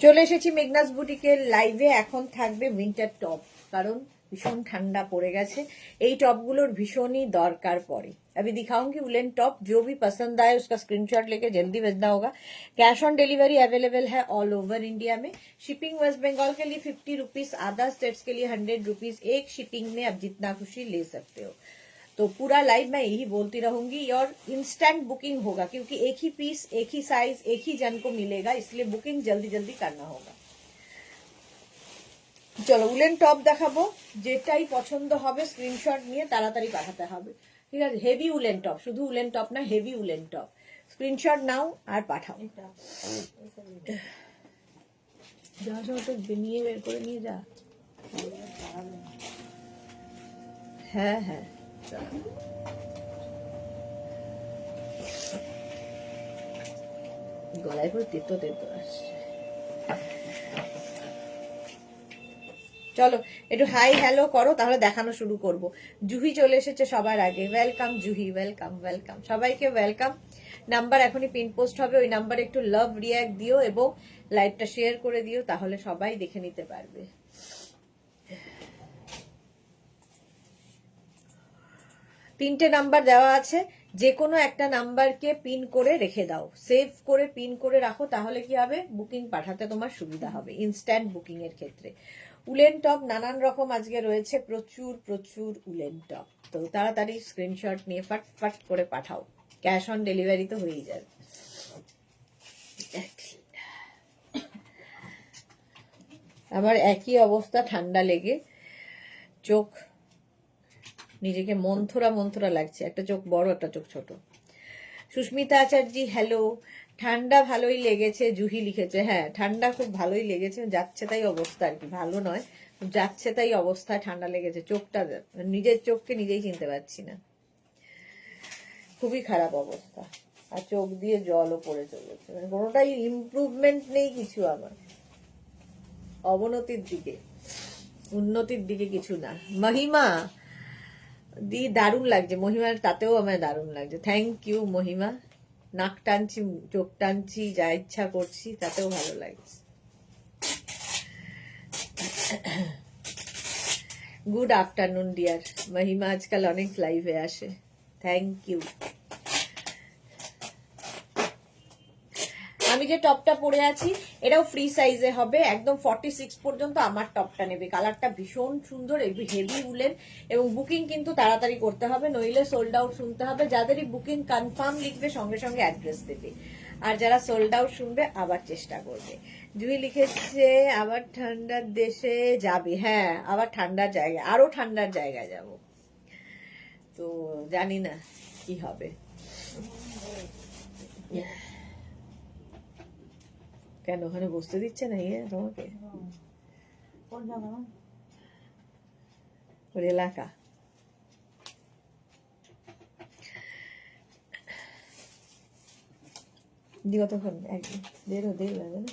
চলে এসেছি মেঘনাস বুটিকের লাইভে। এখন থাকবে উইন্টার টপ, কারণ ভীষণ ঠান্ডা পড়ে গেছে। এই টপগুলোর ভীষণই দরকার পড়ে। अभी दिखाऊंगी वुलन टॉप, जो भी पसंद आए उसका स्क्रीनशॉट लेके जल्दी भेजना होगा। कैश ऑन डिलीवरी अवेलेबल है ऑल ओवर इंडिया में। शिपिंग वेस्ट बंगाल के लिए 50 रुपीज, अदर स्टेट्स के लिए 100 रुपीज। एक शिपिंग में आप जितना खुशी ले सकते हो। तो पूरा लाइव मैं यही बोलती रहूंगी और इंस्टेंट बुकिंग होगा, क्योंकि एक ही पीस, एक ही साइज, एक ही जन को मिलेगा, इसलिए बुकिंग जल्दी जल्दी करना होगा। চলো উলেন টপ দেখাবো, যেটাই পছন্দ হবে স্ক্রিনশট নিয়ে তাড়াতাড়ি পাঠাতে হবে, ঠিক আছে? হেভি উলেন টপ, শুধু উলেন টপ না, হেভি উলেন টপ। স্ক্রিনশট নাও আর পাঠাও। যা তো নিয়ে বের করে নিয়ে যা। হ্যাঁ হ্যাঁ, গলায় করে তেতো তেতো আসছে। চলো একটু হাই হ্যালো করো, তাহলে দেখানো শুরু করব। জুহি চলে এসেছে সবার আগে। ওয়েলকাম জুহি, ওয়েলকাম ওয়েলকাম, সবাইকে ওয়েলকাম। নাম্বার এখনই পিন পোস্ট হবে, ওই নাম্বারে একটু লাভ রিয়াক্ট দিও এবং লাইভটা শেয়ার করে দিও, তাহলে সবাই দেখে নিতে পারবে। তিনটে নাম্বার দেওয়া আছে, যে কোনো একটা নাম্বারকে পিন করে রেখে দাও, সেভ করে পিন করে রাখো, তাহলে কি হবে, বুকিং পাঠাতে তোমার সুবিধা হবে ইনস্ট্যান্ট বুকিং এর ক্ষেত্রে। উলেন টপ নানান রকম আজকে রয়েছে, প্রচুর প্রচুর উলেন টপ। তো তাড়াতাড়ি স্ক্রিনশট নিয়ে ফাট ফাট করে পাঠাও, ক্যাশ অন ডেলিভারি তো হয়েই যাবে। আমার একই অবস্থা, ঠান্ডা লেগে চোখ নিজেকে মন্থরা মন্থরা লাগছে, একটা চোখ বড় একটা চোখ ছোট। সুস্মিতা আচার্যি হ্যালো, ঠান্ডা ভালোই লেগেছে, জুহি লিখেছে। হ্যাঁ ঠান্ডা খুব ভালোই লেগেছে, যাচ্ছে তাই অবস্থা আর কি, ভালো নয়, যাচ্ছে তাই অবস্থা, ঠান্ডা লেগেছে। চোখটা, নিজের চোখকে নিজেই চিনতে পারছি না, খুবই খারাপ অবস্থা। আর চোখ দিয়ে জলও পড়ে চলেছে, মানে কোনোটাই ইমপ্রুভমেন্ট নেই কিছু, আমার অবনতির দিকে, উন্নতির দিকে কিছু না। মহিমা দি দারুণ লাগছে, মহিমার তাতেও আমার দারুণ লাগছে, থ্যাংক ইউ মহিমা। নাক টানছি, চোখ টানছি, যা ইচ্ছা করছি, তাতেও ভালো লাগছে। গুড আফটারনুন ডিয়ার মহিমা, আজকাল অনেক লাইভে আসে, থ্যাংক ইউ। আমি যে টপটা পরে আছি এটাও ফ্রি সাইজে হবে, একদম 46 পর্যন্ত আমার টপটা নেবে। কালারটা ভীষণ সুন্দর, একটু হেভি উলেন, এবং বুকিং কিন্তু তাড়াতাড়ি করতে হবে, নইলে সোল্ড আউট শুনতে হবে। যাদেরই বুকিং কনফার্ম লিখবে সঙ্গে সঙ্গে অ্যাড্রেস দেবে, আর যারা সোল্ড আউট শুনবে আবার চেষ্টা করবে। জুহি লিখেছে আবার ঠান্ডার দেশে যাবে। হ্যাঁ আবার ঠান্ডার জায়গায়, আরো ঠান্ডার জায়গায় যাব, তো জানি না কি হবে। কেন ওখানে বসতে দিচ্ছে না ইয়ে তোমাকে? ওর এলাকা। দি কতক্ষণ? একদিন দেড় লাগে না,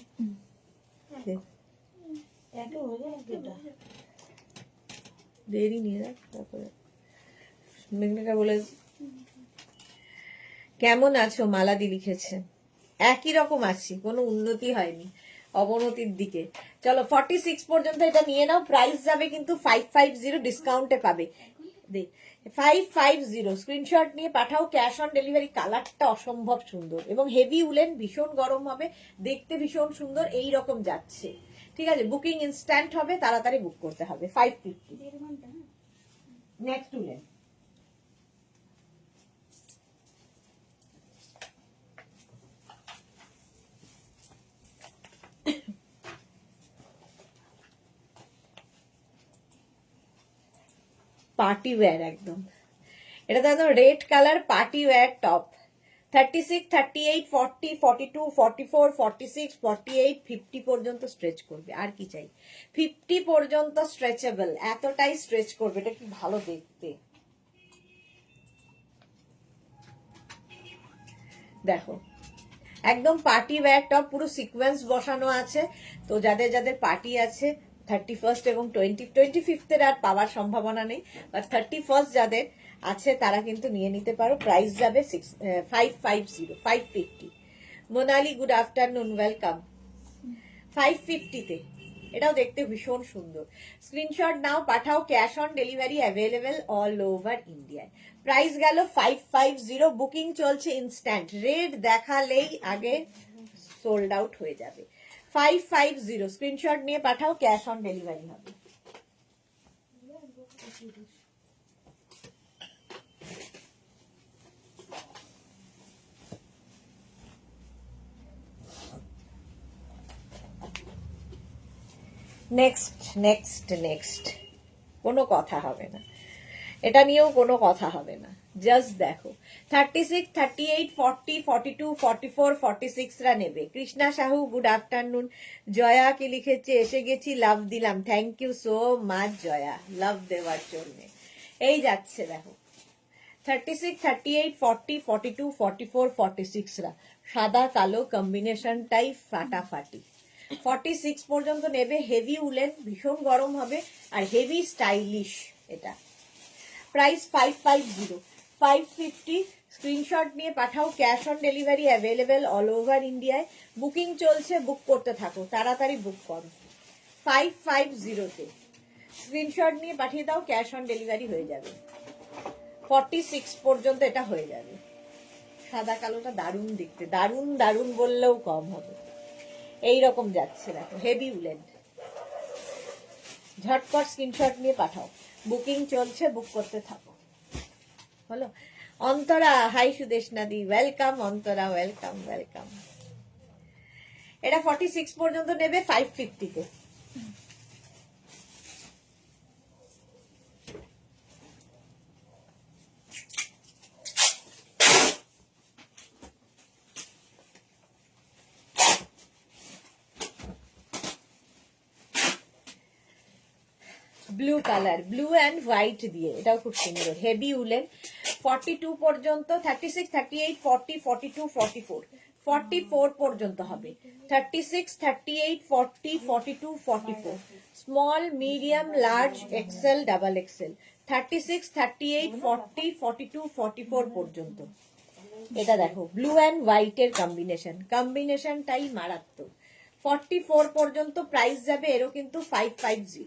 দেরি নিয়ে রাখ। তারপরে মেঘনাকা বলে কেমন আছো, মালাদি লিখেছে। একই রকম আছি, কোনো উন্নতি হয়নি, অবনতির দিকে। চলো 46 পর্যন্ত এটা নিয়ে নাও, প্রাইস যাবে কিন্তু 550, ডিসকাউন্টে পাবে 550। স্ক্রিনশট নিয়ে পাঠাও, ক্যাশ অন ডেলিভারি। কালারটা অসম্ভব সুন্দর এবং হেভি উলেন, ভীষণ গরম হবে, দেখতে ভীষণ সুন্দর, এই রকম যাচ্ছে, ঠিক আছে? বুকিং ইনস্ট্যান্ট হবে, তাড়াতাড়ি বুক করতে হবে। 550 নেক্সট উলেন। পার্টি ওয়্যার একদম, এটা তো একদম red colour party wear top. 36, 38, 40, 42, 44, 46, 48, 50 পর্যন্ত স্ট্রেচ করবে, আর কি চাই? 50 পর্যন্ত স্ট্রেচেবল, এতটাই স্ট্রেচ করবে, এটা কি ভালো দেখতে। দেখো একদম পার্টি ওয়্যার টপ, পুরো সিকোয়েন্স বসানো আছে। তো যাদের যাদের পার্টি আছে, 31 এবং 25 আর পাওয়ার সম্ভাবনা নেই, বাট 31 যাদের আছে তারা কিন্তু নিয়ে নিতে পারো। প্রাইস যাবে 550। Monali good afternoon, welcome. 550-তে। এটাও দেখতে ভীষণ সুন্দর। স্ক্রিনশট নাও, পাঠাও, cash on delivery available all over ইন্ডিয়ায়। প্রাইস গেল 550, বুকিং চলছে ইনস্ট্যান্ট, রেড দেখালেই আগে সোল্ড আউট হয়ে যাবে। 550, স্ক্রিনশট নিয়ে পাঠাও, ক্যাশ অন ডেলিভারি হবে। নেক্সট নেক্সট নেক্সট, কোনো কথা হবে না, এটা নিয়েও কোনো কথা হবে না, জাস্ট দেখো। 36, 38, 40, 42, 44, 46রা নেবে। Krishna Sahu, good afternoon. জয়া কি লিখেছে, এসে গেছি, লাভ দিলাম। Thank you so much Jaya, love দেওয়ার জন্য। এই যাচ্ছে দেখো 36, 38, 40, 42, 44, 46রা সাদা কালো কম্বিনেশনটাই ফাটাফাটি। 46 পর্যন্ত নেবে। হেভি উলেন, ভীষণ গরম হবে আর হেভি স্টাইলিশ এটা। প্রাইস 550, 550, স্ক্রিনশট নিয়ে পাঠাও, cash on delivery available all over ইন্ডিয়ায়। বুকিং চলছে, বুক করতে থাকো, তাড়াতাড়ি বুক করো। 550-তে স্ক্রিনশট নিয়ে পাঠিয়ে দাও, ক্যাশ অন ডেলিভারি হয়ে যাবে। 46 পর্যন্ত এটা হয়ে যাবে। সাদা কালোটা দারুণ দেখতে, দারুণ দারুণ বললেও কম হবে। এইরকম যাচ্ছে দেখো, হেভি উলেন। ঝটপট স্ক্রিনশট নিয়ে পাঠাও, বুকিং চলছে, বুক করতে থাকো। হলো। Antara, hi Sudeshna di, welcome Antara, welcome welcome. এটা 46 পর্যন্ত নেবে 550-তে। Blue colour, blue and white দিয়ে, এটাও খুব সুন্দর, হেভি উলেন। 42 পর্যন্ত, 36, 38, 40, 42, 44, 44 পর্যন্ত হবে। 36, 38, 40, 42, 44, small, medium, large, XL, double XL. 36, 38, 40, 42, 44 পর্যন্ত। এটা দেখো ব্লু অ্যান্ড হোয়াইটের কম্বিনেশন, কম্বিনেশনটাই মারাত্মক। 44 পর্যন্ত প্রাইস যাবে এরও কিন্তু 550।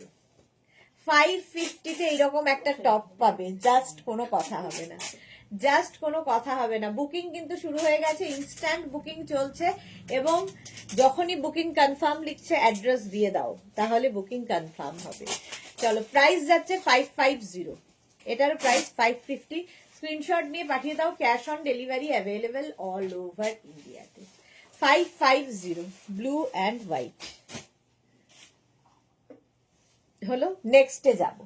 550-তে এইরকম একটা টপ পাবে, জাস্ট কোনো কথা হবে না, জাস্ট কোনো কথা হবে না। বুকিং কিন্তু শুরু হয়ে গেছে, ইনস্ট্যান্ট বুকিং চলছে, এবং যখনই বুকিং কনফার্ম লিখছে অ্যাড্রেস দিয়ে দাও, তাহলে বুকিং কনফার্ম হবে। চলো, প্রাইস যাচ্ছে 550, এটার প্রাইস 550। স্ক্রিনশট নিয়ে পাঠিয়ে দাও, cash on delivery available all over ইন্ডিয়াতে। 550, ব্লু অ্যান্ড হোয়াইট হলো। নেক্সটে যাব।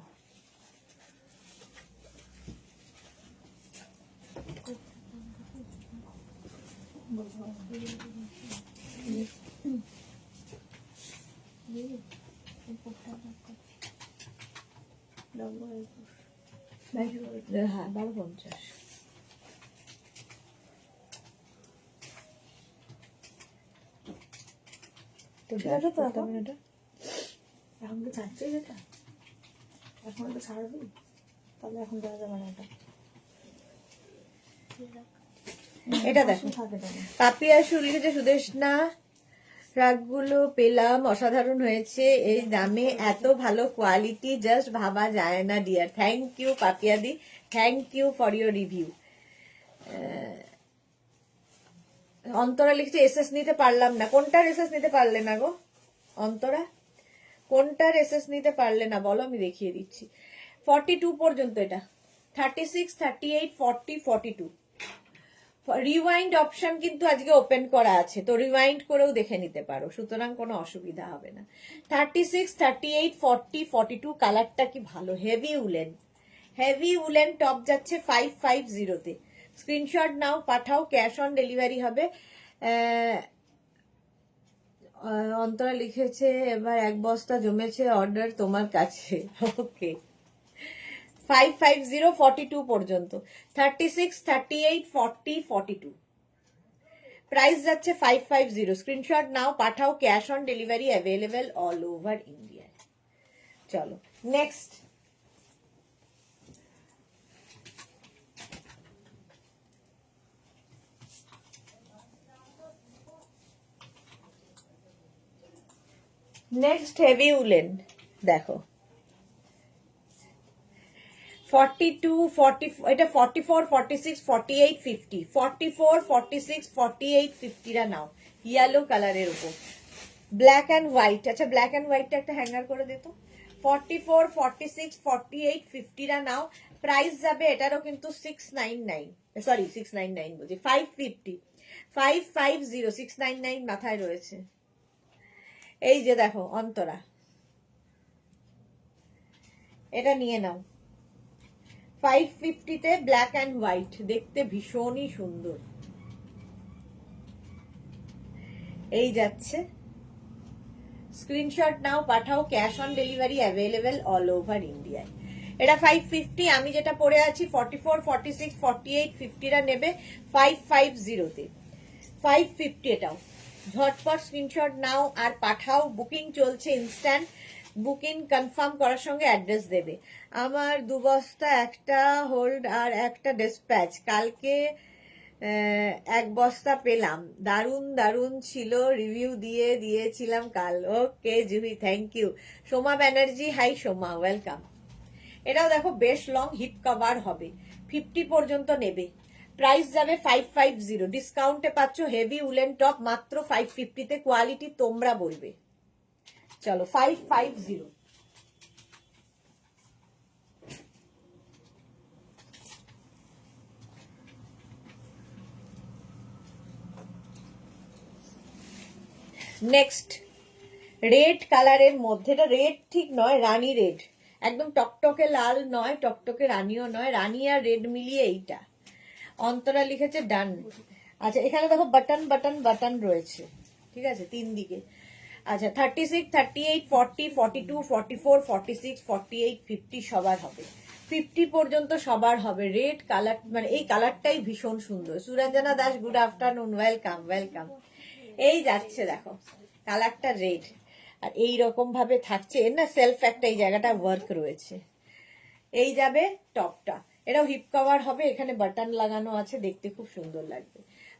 হ্যাঁ, 1250। তো এখন তো ছাড়ছে, যেটা এখন তো ছাড়বি, তাহলে এখন দেওয়া যাবে না। এটা দেখো, পাপিয়া লিখেছে, সুদেশনা রাগগুলো পেলাম, অসাধারণ হয়েছে, এই দামে এত ভালো কোয়ালিটি জাস্ট ভাবা যায় না ডিয়ার। থ্যাংক ইউ পাপিয়া দি, thank you for your review. Antara লিখছে এসএস নিতে পারলাম না। কোনটার এসএস নিতে পারলে না গো অন্তরা? কোনটার এসএস নিতে পারলে না বলো, আমি দেখিয়ে দিচ্ছি। 42 পর্যন্ত এটা, 36, 38, 40, 42। রিওয়াইন্ড অপশন কিন্তু আজকে ওপেন করা আছে, তো রিওয়াইন্ড করেও দেখে নিতে পারো, সুতরাং কোনো অসুবিধা হবে না। 36, 38, 40, 42, কালারটা কি ভালো, heavy woollen, heavy woollen top যাচ্ছে 550-তে। স্ক্রিনশট নাও, পাঠাও, ক্যাশ অন ডেলিভারি হবে। অন্তরা লিখেছে এবার 1 বস্তা জমেছে অর্ডার তোমার কাছে। ওকে, 550, 42 পর্যন্ত, 36, 38, 40, 42, প্রাইস যাচ্ছে 550। স্ক্রিনশট নাও, পাঠাও, cash on delivery available all over India. চলো নেক্সট। নেক্সট হেভি উলেন দেখো 42, 40, এটা 44, 46, 48, 50, 44, 46, 48, 50 রা নাও ইয়েলো কালারের উপর ব্ল্যাক অ্যান্ড হোয়াইট। আচ্ছা ব্ল্যাক অ্যান্ড হোয়াইটটা একটা হ্যাঙ্গার করে দিত। 44, 46, 48, 50 রা নাও। প্রাইস যাবে এটারও কিন্তু 699, সরি 699 বলছি 550, 550, 699 মাথায় রয়েছে। এই যে দেখো অন্তরা, এটা নিয়ে নাও 550 তে ব্ল্যাক অ্যান্ড হোয়াইট, দেখতে ভীষণই সুন্দর। এই যাচ্ছে, স্ক্রিনশট নাও, পাঠাও, cash on delivery available all over ইন্ডিয়ায়। এটা 550, আমি যেটা পরে আছি 44, 46, 48, 50 রা নেবে 550 তে, 550 এটাও। ঝটপট স্ক্রিনশট নাও আর পাঠাও, বুকিং চলছে ইনস্ট্যান্ট। বুকিং কনফার্ম করার সঙ্গে অ্যাড্রেস দেবে। আমার 2 বস্তা একটা হোল্ড আর একটা ডিসপ্যাচ, কালকে 1 বস্তা পেলাম, দারুন দারুন ছিল, রিভিউ দিয়েছিলাম কাল। Okay Juhi, thank you. Soma Banerjee, hi Soma, welcome. এটাও দেখো বেশ লং হিপ কভার হবে, 50 পর্যন্ত নেবে। প্রাইস যাবে 550, ডিসকাউন্টে পাচ্ছ হেভি উলেন টপ মাত্র 550 তে, কোয়ালিটি তোমরা বলবে। চলো 550। নেক্সট রেড কালারের মধ্যে, এটা রেড ঠিক নয়, রানী রেড, একদম টকটকে লাল নয়, টকটকে রানীও নয়, রানী আর রেড মিলিয়ে এইটা। অন্তরা লিখেছে ডান। আচ্ছা এখানে দেখো বাটন বাটন বাটন রয়েছে, ঠিক আছে 3 দিকে। আচ্ছা 36, 38, 40, 42, 44, 46, 48, 50 সবার হবে, 50 পর্যন্ত সবার হবে। রেড কালার মানে এই কালারটাই ভীষণ সুন্দর। Suranjana Das, good afternoon, welcome welcome. এই যাচ্ছে দেখো কালারটা রেড, আর এই রকম ভাবে থাকছে, এর না সেলফ একটা এই জায়গাটা ওয়ার্ক রয়েছে। এই যাবে টপটা, এটাও হিপ কভার হবে, এখানে বাটন লাগানো আছে, দেখতে খুব সুন্দর লাগবে।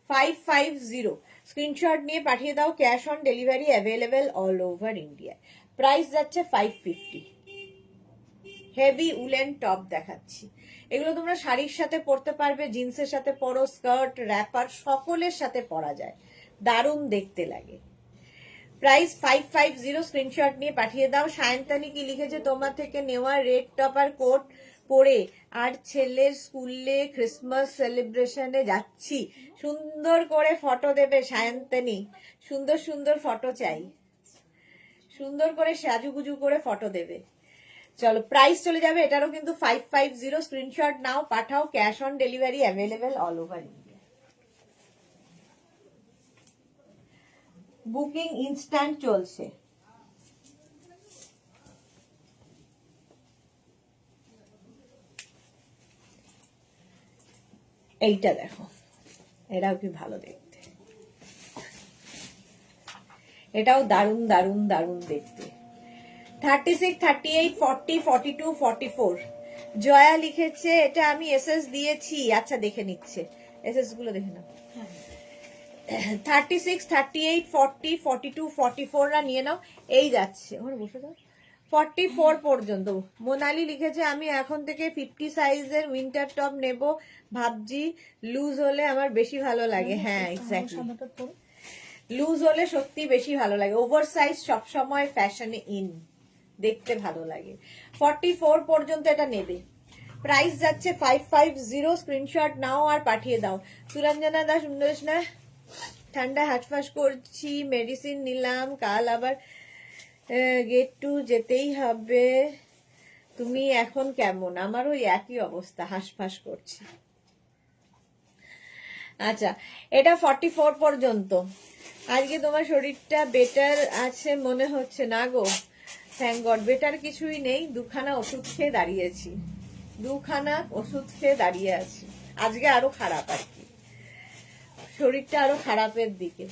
550, স্ক্রিনশট নিয়ে পাঠিয়ে দাও, cash on delivery available all over India. Price যাচ্ছে 550। হেভি উলেন টপ দেখাচ্ছি, এগুলো তোমরা শাড়ির সাথে পরতে পারবে, জিন্সের সাথে পরো, স্কার্ট, র্যাপার সকলের সাথে পরা যায়, দারুণ দেখতে লাগে। প্রাইস 550, স্ক্রিনশট নিয়ে পাঠিয়ে দাও। সায়ন্তানি কি লিখেছে, তোমার থেকে নেওয়া রেড টপ আর কোট পরে আর ছেলের স্কুলে ক্রিসমাস সেলিব্রেশনে যাচ্ছি, সুন্দর করে ফটো দেবে সায়ন্তানি, সুন্দর সুন্দর ফটো চাই, সুন্দর করে সাজুগুজু করে ফটো দেবে। চলো প্রাইস চলে যাবে এটারও কিন্তু 550, স্ক্রিনশট নাও, পাঠাও, cash on delivery available all over India. Booking instant চলছে। এইটা দেখো, এটাও কি ভালো দেখতে, এটাও দারুন দারুন দারুন দেখতে। 36, 38, 40, 42, 44, জয়া লিখেছে এটা আমি এসএস দিয়েছি। আচ্ছা দেখে নিচ্ছে, এসএস গুলো দেখে নাও। 36, 38, 40, 42, 44 রা নিয়ে নাও। এই যাচ্ছে, ওখানে বসে দাও 44 পর্যন্ত। মোনালি লিখেছে আমি এখন থেকে 50 সাইজের উইন্টার টপ নেব ভাবছি, লুজ হলে আমার বেশি ভালো লাগে। হ্যাঁ এক্স্যাক্টলি, লুজ হলে সত্যি বেশি ভালো লাগে, ওভার সাইজ সবসময় ফ্যাশনে ইন, দেখতে ভালো লাগে। 44 পর্যন্ত এটা নেবে। প্রাইস যাচ্ছে 550, স্ক্রিনশট নাও আর পাঠিয়ে দাও। সুরঞ্জনা দাস, সুন্দর না, ঠান্ডা হাঁচফাঁস করছি, মেডিসিন নিলাম, কাল আবার গেট টু যেতেই হবে। তুমি এখন কেমন? আমার ওই একই অবস্থা, হাঁসফাঁস করছি। আচ্ছা এটা 44 পর্যন্ত। আজকে তোমার শরীরটা বেটার আছে মনে হচ্ছে? না গো, থ্যাংক গড, বেটার কিছুই নেই, 2খানা ওষুধ খেয়ে দাঁড়িয়েছি, 2খানা ওষুধ খেয়ে দাঁড়িয়ে আছি। আজকে আরো খারাপ আর কি, শরীরটা আরো খারাপের দিকে।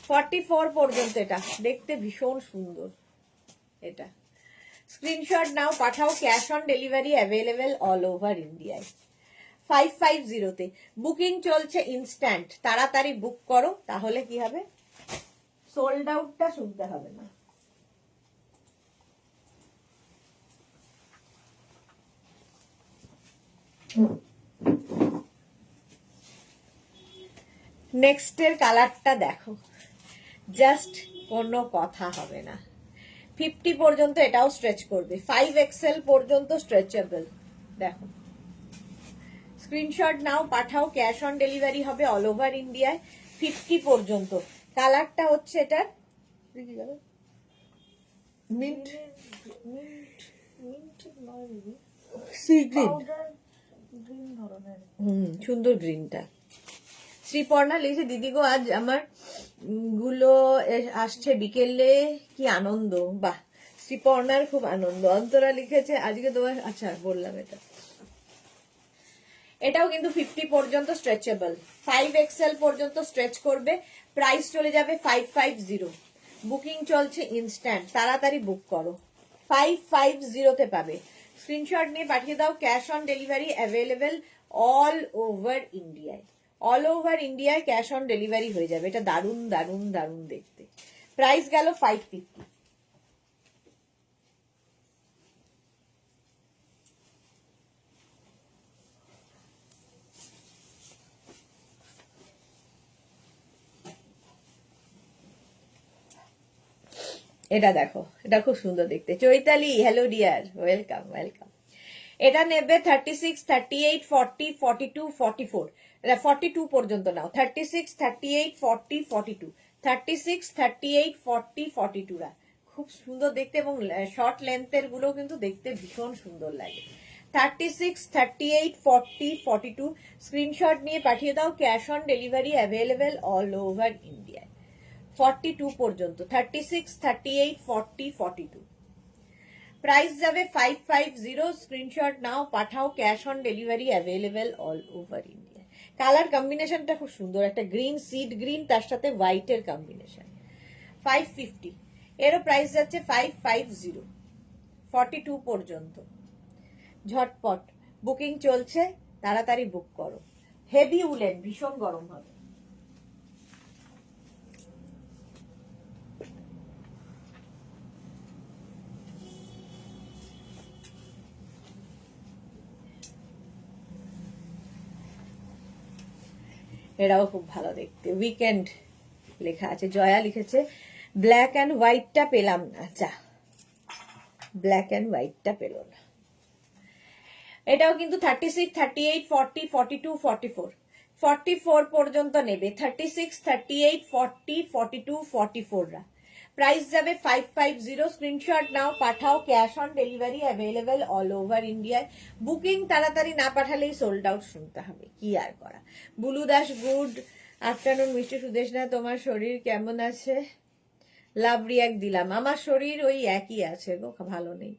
44 পর্যন্ত, এটা দেখতে ভীষণ সুন্দর। এটা স্ক্রিনশট নাও, পাঠাও, cash on delivery available all over ইন্ডিয়ায়। 550 তে বুকিং চলছে ইনস্ট্যান্ট, তাড়াতাড়ি বুক করো, তাহলে কি হবে, সোল্ড আউটটা শুনতে হবে না। নেক্সটের কালারটা দেখো, জাস্ট কোনো কথা হবে না। 50 পর্যন্ত এটাও স্ট্রেচ করবে, 5XL পর্যন্ত স্ট্রেচেবল। দেখো, স্ক্রিনশট নাও, পাঠাও, ক্যাশ অন ডেলিভারি হবে অল ওভার ইন্ডিয়ায়। 50 পর্যন্ত। কালারটা হচ্ছে এটার মিন্ট সি গ্রিন, সুন্দর গ্রিনটা। শ্রীপর্ণা লিখেছে, দিদি গো আজ আমার গুলো আসছে বিকেলে, কি আনন্দ। বাহ, শ্রীপর্ণার খুব আনন্দ। অন্তরা লিখেছে আজকে তোমার, আচ্ছা বললাম এটা। এটাও কিন্তু 50 পর্যন্ত স্ট্রেচেবল, 5XL পর্যন্ত স্ট্রেচ করবে। প্রাইস চলে যাবে 550। বুকিং চলছে ইনস্ট্যান্ট, তাড়াতাড়ি বুক করো। 550 পাবে। স্ক্রিনশট নিয়ে পাঠিয়ে দাও। Cash on delivery available all over ইন্ডিয়ায়। অল ওভার ইন্ডিয়ায় ক্যাশ অন ডেলিভারি হয়ে যাবে। এটা দারুণ দারুণ দারুণ দেখতে। প্রাইস গেল 550। এটা দেখো, এটা খুব সুন্দর দেখতে। Chaitali, hello dear, welcome welcome. এটা নেবে 36, 38, 40, 42, 44। 42 পর্যন্ত নাও। 36, 38, 40, 42, 36, 38, 40, 42 রা খুব সুন্দর দেখতে, এবং শর্ট লেন্থের গুলো কিন্তু দেখতে ভীষণ সুন্দর লাগে। 36, 38, 40, 42 স্ক্রিনশট নিয়ে পাঠিয়ে দাও। Cash on delivery available all over ইন্ডিয়ায়। 42 পর্যন্ত, 36, 38, 40, 42। প্রাইস যাবে 550। স্ক্রিনশট নাও, পাঠাও, cash on delivery available all over India. Colour কম্বিনেশনটা খুব সুন্দর, একটা গ্রিন, সিড গ্রিন, তার সাথে হোয়াইটের কম্বিনেশন। 550। এরও প্রাইস যাচ্ছে 550, 42 পর্যন্ত। ঝটপট বুকিং চলছে, তাড়াতাড়ি বুক করো। হেভি উলেন, ভীষণ গরম হবে। এটাও খুব ভালো দেখতে, উইকেন্ড লেখা আছে। জয়া লিখেছে ব্ল্যাক অ্যান্ড হোয়াইটটা পেলাম না। যা, ব্ল্যাক অ্যান্ড হোয়াইটটা পেল না। এটাও কিন্তু 36, 38, 40, 42, 44, 44 পর্যন্ত নেবে। 36, 38, 40, 42, 44 রা। প্রাইস যাবে 550। স্ক্রিনশট নাও, পাঠাও, cash on delivery available all over ইন্ডিয়ায়। বুকিং তাড়াতাড়ি না পাঠালেই সোল্ড আউট শুনতে হবে, কি আর করা। Bulu Das, good afternoon. মিষ্টি সুদেশনা, তোমার শরীর কেমন আছে? লাভ রিয়াক্ট দিলাম। আমার শরীর ওই একই আছে গো, ভালো নেই।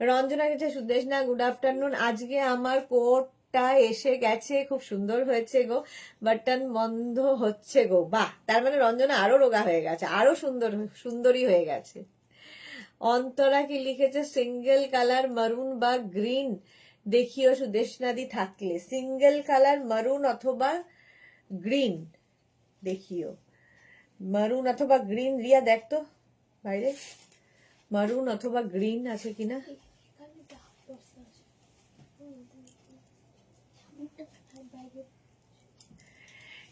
রঞ্জনা গেছে, সুদেশনা গুড আফটারনুন। আজকে আমার কোটটা এসে গেছে, খুব সুন্দর হয়েছে গো, বাটন বন্ধ হচ্ছে গো। বাহ, তার মানে রঞ্জনা আরো রোগা হয়ে গেছে, আরো সুন্দরী হয়ে গেছে। অন্তরা কি লিখেছে, সিঙ্গেল কালার মারুন বা গ্রিন দেখিও সুদেশনাদি থাকলে। সিঙ্গেল কালার মারুন অথবা গ্রিন দেখিও। মারুন অথবা গ্রিন, রিয়া দেখ তো বাইরে, মারুন অথবা গ্রিন আছে কিনা।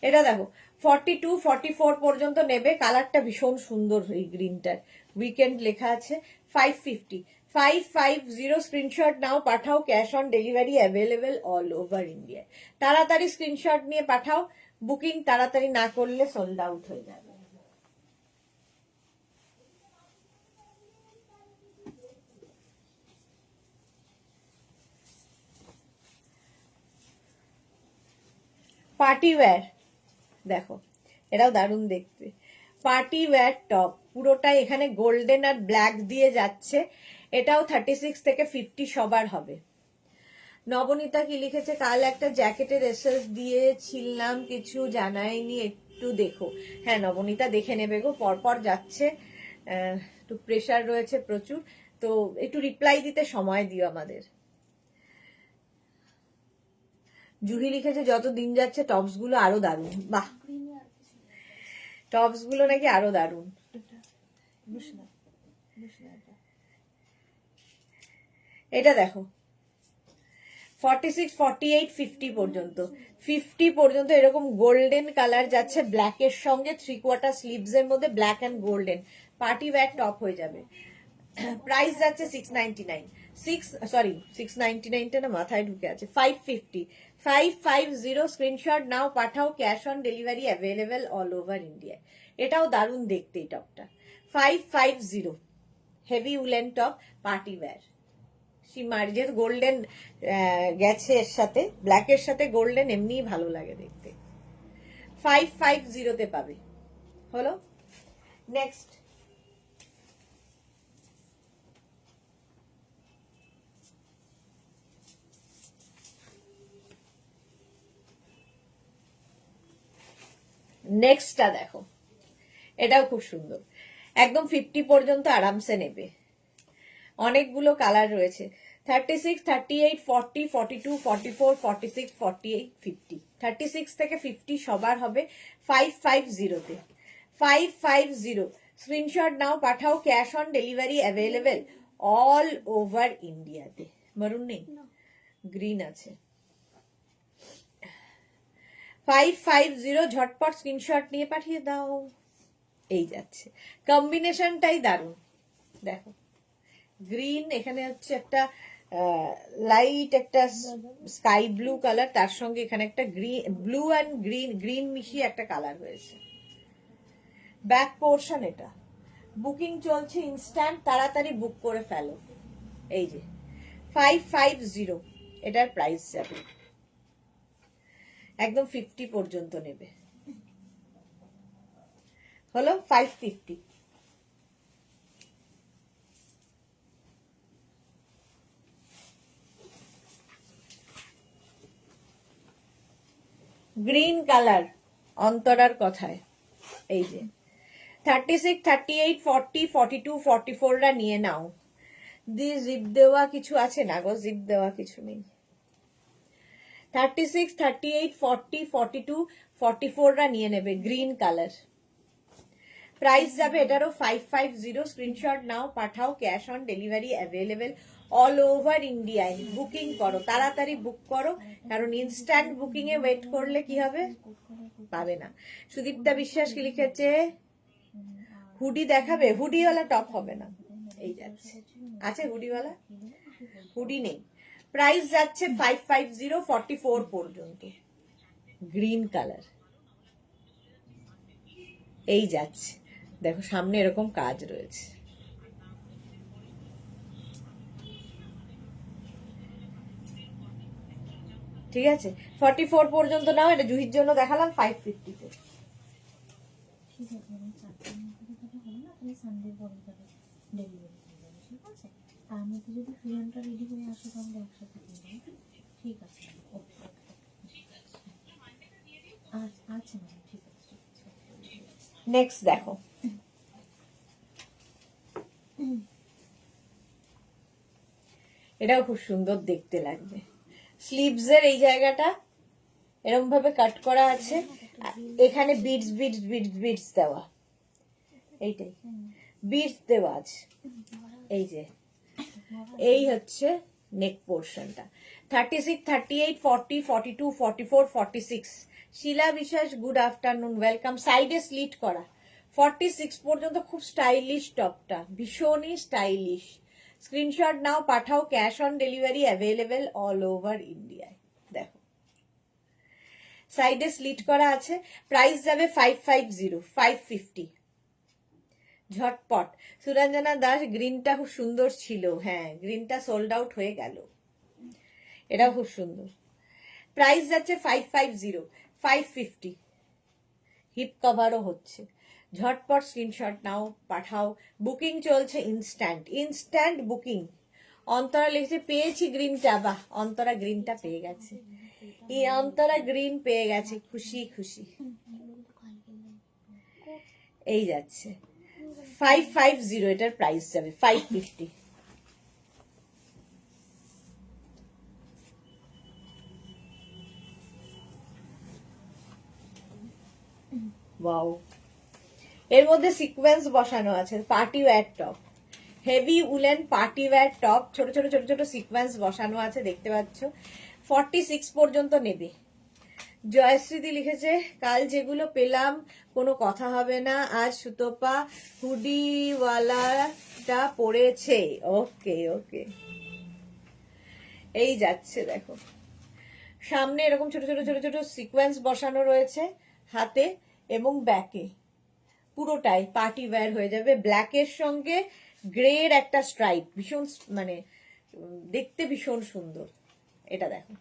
এটা দেখো, 42, 44 পর্যন্ত নেবে। কালারটা ভীষণ সুন্দর, এই গ্রিনটার। উইকেন্ড লেখা আছে। 550, 550 স্ক্রিনশট নাও, পাঠাও, cash on delivery available all over India. তাড়াতাড়ি স্ক্রিনশট নিয়ে পাঠাও, বুকিং তাড়াতাড়ি না করলে সোল্ড আউট হয়ে যাবে। পার্টি ওয়্যার দেখো, এটাও দারুণ দেখতে। পার্টি ওয়্যার টপ, পুরোটাই এখানে গোল্ডেন আর ব্ল্যাক দিয়ে যাচ্ছে। এটাও 36 থেকে 50 সবার হবে। নবনীতা কি লিখেছে, কাল একটা জ্যাকেটের এসএস দিয়েছিলাম, কিছু জানায়নি, একটু দেখো। হ্যাঁ নবনীতা, দেখে নেবে গো, পরপর যাচ্ছে, একটু প্রেশার রয়েছে প্রচুর, তো একটু রিপ্লাই দিতে সময় দিও আমাদের। জুহি লিখেছে, যত দিন যাচ্ছে টপস গুলো আরো দারুণ। বাহ, টপস গুলো নাকি আরো দারুণ। এটা দেখো, 46, 48, 50 পর্যন্ত, 50 পর্যন্ত এরকম গোল্ডেন কালার যাচ্ছে ব্ল্যাকের সঙ্গে, 3/4 স্লিভস এর মধ্যে black and golden, party wear top হয়ে যাবে। প্রাইস যাচ্ছে 699, 699 টা না মাথায় ঢুকে আছে, 550, 550। স্ক্রিনশট নাও, পাঠাও, cash on delivery available all over India. এটাও দারুণ দেখতে এই টপটা, 550, heavy woollen top, party wear. সীমার যেহেতু গোল্ডেন গেছে এর সাথে, ব্ল্যাকের সাথে গোল্ডেন এমনিই ভালো লাগে দেখতে, 550 পাবে। হলো, নেক্সট নেক্সটটা দেখো, এটাও খুব সুন্দর, একদম 50 পর্যন্ত আরামসে নেবে, অনেকগুলো কালার রয়েছে, 36, 38, 40, 42, 44, 46, 48, 50, 36 থেকে 50 সবার হবে 550 তে, 550। স্ক্রিনশট নাও, পাঠাও, cash on delivery available all over ইন্ডিয়াতে। মারুন নেই, গ্রিন আছে, 550, ঝটপট স্ক্রিনশট নিয়ে পাঠিয়ে দাও। এই যাচ্ছে, কম্বিনেশনটাই দারুণ, দেখো গ্রিন, এখানে হচ্ছে একটা লাইট একটা স্কাই ব্লু কালার, তার সঙ্গে এখানে একটা গ্রিন, ব্লু অ্যান্ড গ্রিন মিশিয়ে একটা কালার হয়েছে। ব্যাক পোর্শন এটা, বুকিং চলছে ইনস্ট্যান্ট, তাড়াতাড়ি বুক করে ফেলো। এই যে 550 এটার প্রাইস যাবে, একদম 50 পর্যন্ত নেবে। হলো 550। গ্রিন কালার, অন্তরার কথায়, এই যে 36, 38, 40, 42, 44 নিয়ে নাও। জিপ দেওয়া কিছু আছে না গো, জিপ দেওয়া কিছু নেই। 36, 38, 40, 42, 44 নিয়ে নেবে, গ্রিন কালার। প্রাইস যাবে এটারও 550। স্ক্রিনশট নাও, পাঠাও, cash on delivery available all over ইন্ডিয়ায়। বুকিং করো, তাড়াতাড়ি বুক করো, কারণ ইনস্ট্যান্ট বুকিং এ ওয়েট করলে কি হবে, পাবে না। সুদীপ্তা বিশ্বাস কি লিখেছে, হুডি দেখাবে, হুডিওয়ালা টপ হবে না। এই যাচ্ছে, আছে হুডিওয়ালা, হুডি নেই। প্রাইস যাচ্ছে 550, 44 পর্যন্ত, গ্রিন কালার। এই যাচ্ছে, দেখো সামনে এরকম কাজ রয়েছে, ঠিক আছে। 44 পর্যন্ত নাও, এটা জুহির জন্য দেখালাম 550 তে। তার মধ্যে যদি ফ্রেমটা রেডি হয়ে আসে তাহলে একসাথে ঠিক আছে, আচ্ছা ম্যাডাম, ঠিক আছে। নেক্সট দেখো, এটাও খুব সুন্দর দেখতে লাগবে। স্লিভস এর এই জায়গাটা এরকম ভাবে কাট করা আছে, এখানে বিডস বিডস বিডস বিডস দেওয়া, এইটাই বিডস দেওয়া আছে। এই যে এই হচ্ছে নেক পোর্শনটা। 36, 38, 40, 42, 44, 46। শিলা বিশ্বাস, গুড আফটারনুন, ওয়েলকাম। সাইডে স্লিট করা, 46 পর্যন্ত, খুব স্টাইলিশ টপটা, ভীষণই স্টাইলিশ। স্ক্রিনশট নাও, পাঠাও, cash on delivery available all over ইন্ডিয়ায়। দেখো সাইডে স্লিট করা আছে, প্রাইস যাবে 550, 550। ঝটপট। সুরঞ্জনা দাস, গ্রিনটা খুব সুন্দর ছিল, হ্যাঁ গ্রিনটা সোল্ড আউট হয়ে গেল, এটাও খুব সুন্দর। প্রাইস যাচ্ছে 550, 550। হিপ কভারও হচ্ছে, ঝটপট স্ক্রিনশট নাও, পাঠাও, বুকিং চলছে ইনস্ট্যান্ট, ইনস্ট্যান্ট বুকিং। অন্তরা লিখছে পেয়েছি গ্রিনটা, বাহ, অন্তরা গ্রিনটা পেয়ে গেছে, এই অন্তরা গ্রিন পেয়ে গেছে, খুশি খুশি। এই যাচ্ছে 550, এটার প্রাইস যাবে 550। ওয়াও, এর মধ্যে সিকোয়েন্স বসানো আছে, party wear top, heavy woollen party wear top, ছোট ছোট ছোট ছোট সিকোয়েন্স বসানো আছে, দেখতে পাচ্ছ। 46 পর্যন্ত নেবে। জয়শ্রীদি লিখেছে কাল যেগুলো পেলাম কোনো কথা হবে না, আজ সুতপা হুডিওয়ালাটা পড়েছে। ওকে ওকে, এই যাচ্ছে দেখো, সামনে এরকম ছোট ছোট ছোট ছোট সিকোয়েন্স বসানো রয়েছে হাতে এবং ব্যাকে, পুরোটাই পার্টি ওয়্যার হয়ে যাবে। ব্ল্যাকের সঙ্গে গ্রের একটা স্ট্রাইপ, ভীষণ মানে দেখতে ভীষণ সুন্দর। এটা দেখো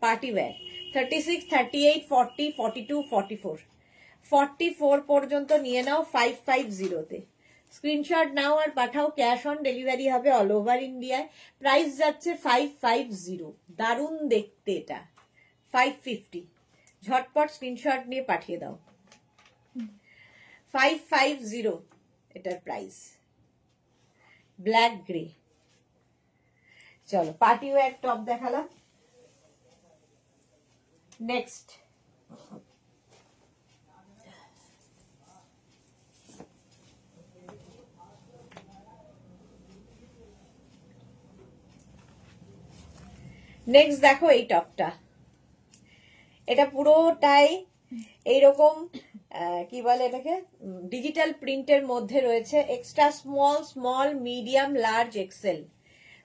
পার্টি ওয়্যার। 36, 38, 40, 42, 44, 44 পর্যন্ত নিয়ে নাও 550-তে। স্ক্রিনশট নাও আর পাঠাও, ক্যাশ অন ডেলিভারি হবে অল ওভার ইন্ডিয়ায়। প্রাইস যাচ্ছে 550। দারুণ দেখতে এটা। 550, ঝটপট স্ক্রিনশট নিয়ে পাঠিয়ে দাও। 550 এটার প্রাইস, ব্ল্যাক গ্রে। চলো পার্টি ওয়্যার টপ দেখালাম, নেক্সট দেখো এই টপটা। এটা পুরোটাই এইরকম কি বলে এটাকে, ডিজিটাল প্রিন্টের মধ্যে রয়েছে। Extra small, small, medium, large, XL.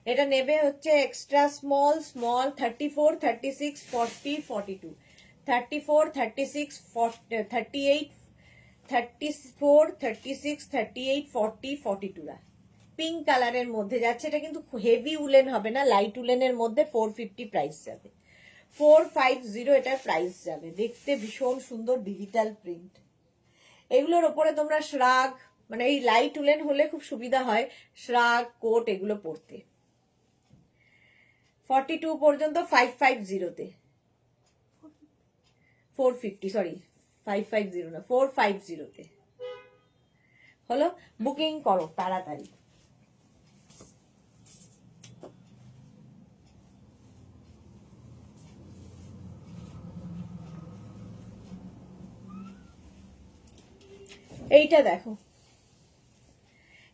এটা নেবে হচ্ছে এক্সট্রা স্মল, স্মল, 34, 36, 40, 42, 34, 36, 38, 34, 36, 38, 40, 42 পিঙ্ক কালারের মধ্যে যাচ্ছে। এটা কিন্তু হেভি উলেন হবে না, লাইট উলেনের মধ্যে। 450 প্রাইস যাবে, 450 এটার প্রাইস যাবে। দেখতে ভীষণ সুন্দর ডিজিটাল প্রিন্ট। এগুলোর ওপরে তোমরা শ্রাগ, মানে এই লাইট উলেন হলে খুব সুবিধা হয় শ্রাগ, কোট এগুলো পরতে। 42 পর্যন্ত 550-তে, 450, সরি 550 না, 450-তে হলো। বুকিং করো তাড়াতাড়ি। এইটা দেখো,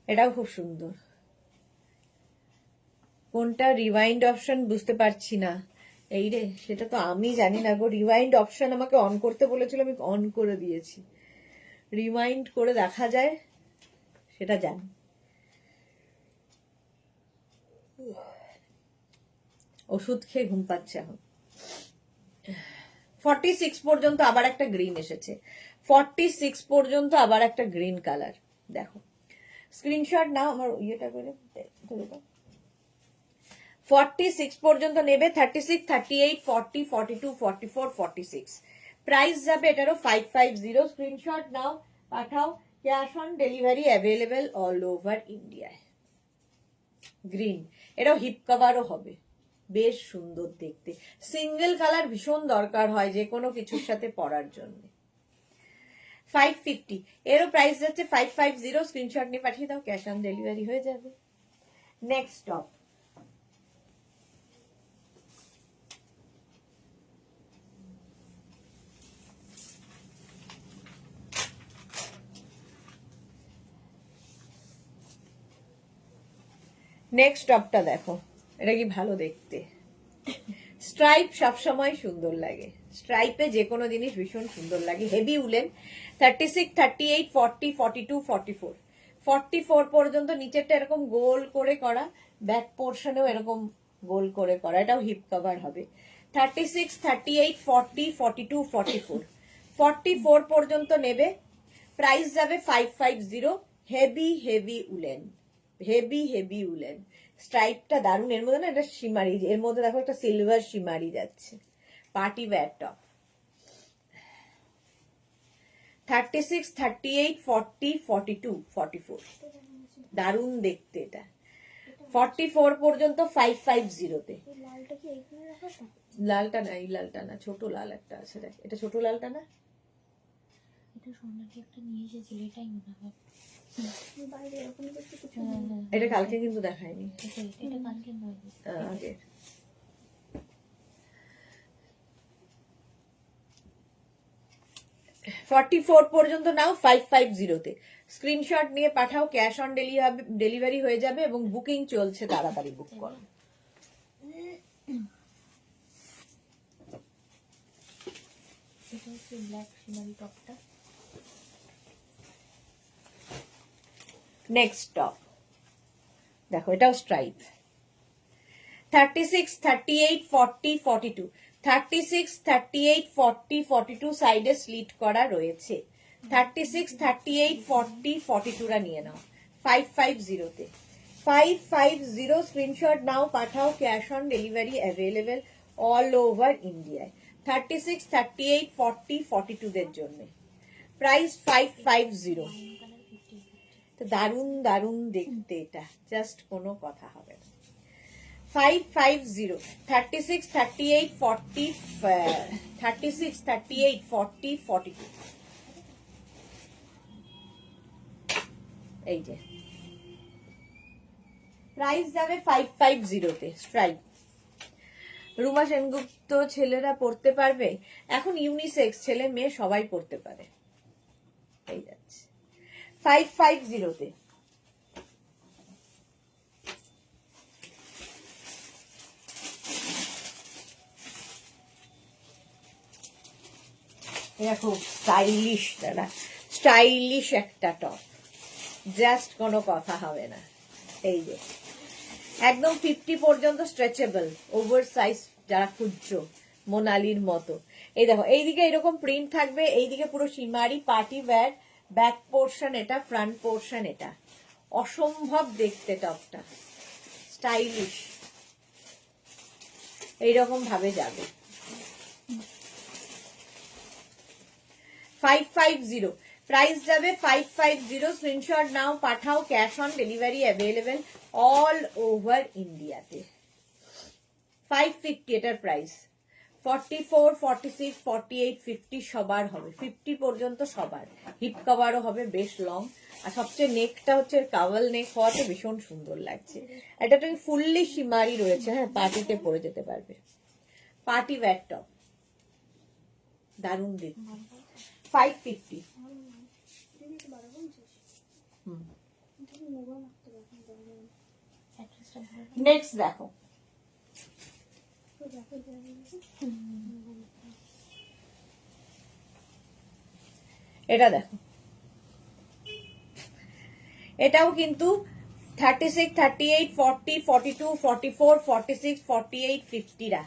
এটাও খুব সুন্দর। কোনটা রিওয়াইন্ড অপশন বুঝতে পারছি না। এই রে, সেটা তো আমি জানি না গো। রিওয়াইন্ড অপশন আমাকে অন করতে বলেছিল, আমি অন করে দিয়েছি। রিওয়াইন্ড করে দেখা যায় সেটা জানি। ওষুধ খেয়ে ঘুম পাচ্ছে এখন। 46 পর্যন্ত আবার একটা গ্রিন এসেছে। 46 পর্যন্ত আবার একটা গ্রিন কালার দেখো। স্ক্রিনশট নাও, আমার ইয়েটা করে ধরে দাও। 46 পর্যন্ত নেবে। 36, 38, 40, 42, 44, 46 প্রাইস যাবে এটারও 550। স্ক্রিনশট নাও, পাঠাও। Cash on delivery available all over ইন্ডিয়ায়। গ্রিন, এটাও হিপ কভারও হবে, বেশ সুন্দর দেখতে। সিঙ্গেল কালার ভীষণ দরকার হয় যে কোনো কিছুর সাথে পরার জন্য। 550, এরও প্রাইস যাচ্ছে 550। স্ক্রিনশট নিয়ে পাঠিয়ে দাও, ক্যাশ অন ডেলিভারি হয়ে যাবে। নেক্সট টপ, নেক্সট টপটা দেখো, এটা কি ভালো দেখতে। স্ট্রাইপ সবসময় সুন্দর লাগে, স্ট্রাইপে যে কোনো জিনিস ভীষণ সুন্দর লাগে। Heavy woollen. 36, 38, 40, 42, 44, 44 পর্যন্ত নিচেরটা এরকম গোল করে করা, ব্যাক পোর্শনেও এরকম গোল করে করা। এটাও হিপ কভার হবে। 36, 38, 40, 42, 44, 44 পর্যন্ত নেবে। প্রাইস যাবে 550। Heavy heavy woollen, heavy heavy woollen. স্ট্রাইপটা দারুণ। এর মধ্যে না একটা শিমারি, এর মধ্যে দেখো একটা সিলভার শিমারি যাচ্ছে। Party wear top. 36, 38, 40, 42, 44 দারুণ দেখতে এটা। 44 পর্যন্ত 550-তে। লালটা কি এইখানে রাখাটা? লালটা না, এই লালটা না, ছোট লাল একটা আছে দেখ, এটা ছোট লালটা না। এটা সোনালি একটা নিয়ে এসেছিল, এটাই মনে হয়। বাইরে এরকম দেখতে কিছু এটা কালকে কিন্তু দেখায়নি। এটা কালকে নয়, আগে 44 পর্যন্ত নাও 550-তে। স্ক্রিনশট নিয়ে পাঠাও, ক্যাশ অন ডেলিভারি হয়ে যাবে এবং বুকিং চলছে, তাড়াতাড়ি বুক করো। এটা হচ্ছে ব্ল্যাক শিমারি টপটা। নেক্সট টপ দেখো, এটাও স্ট্রাইপ। 36, 38, 40, 42, 36, 38, 40, 42 সাইডে স্লিট করা রয়েছে। 36, 38, 40, 42 রা নিয়ে নাও 550 তে। 550 স্ক্রিনশট নাও, পাঠাও, cash on delivery available all over ইন্ডিয়ায়। 36, 38, 40, 42 দের জন্য প্রাইস 550। কালার 50। তো দারুণ দারুণ দেখতে, এটা জাস্ট কোনো কথা হবে না। 550, 36, 38, 40, 36, 38, 40, 42। এই যে প্রাইস যাবে 550 তে। স্ট্রাইপ, রুমা সেনগুপ্ত ছেলেরা পড়তে পারবে, এখন ইউনিসেক্স, ছেলে মেয়ে সবাই পড়তে পারে। এই যাচ্ছে 550 তে। এটা খুব স্টাইলিশ, দাদা স্টাইলিশ একটা টপ, জাস্ট কোনো কথা হবে না। এই যে একদম 50 পর্যন্ত স্ট্রেচেবল, ওভার সাইজ যারা খুঁজছো মোনালির মতো। এই দেখো, এইদিকে এরকম প্রিন্ট থাকবে, এইদিকে পুরো শিমারি পার্টি ওয়্যার, ব্যাক পোর্শন এটা, ফ্রন্ট পোর্শন এটা। অসম্ভব দেখতে টপটা, স্টাইলিশ, এইরকম ভাবে যাবে। 550 প্রাইস যাবে 550। স্ক্রিনশট নাও, পাঠাও, cash on delivery available all over ইন্ডিয়াতে। 550 এটার প্রাইস। 44, 46, 48, 50 সবার হবে, 50 পর্যন্ত সবার। হিপ কভারও হবে বেশ লং, আর সবচেয়ে নেকটা হচ্ছে কাভাল নেক হওয়াতে ভীষণ সুন্দর লাগছে। এটা তুমি ফুললি শিমারি রয়েছে, হ্যাঁ পার্টিতে পরে যেতে পারবে। পার্টি ওয়্যার টপ, দারুণ দেখতে। 550। নেক্সট দেখো, এটা দেখো, এটাও কিন্তু 36, 38, 40, 42, 44, 46, 48, 50 রা।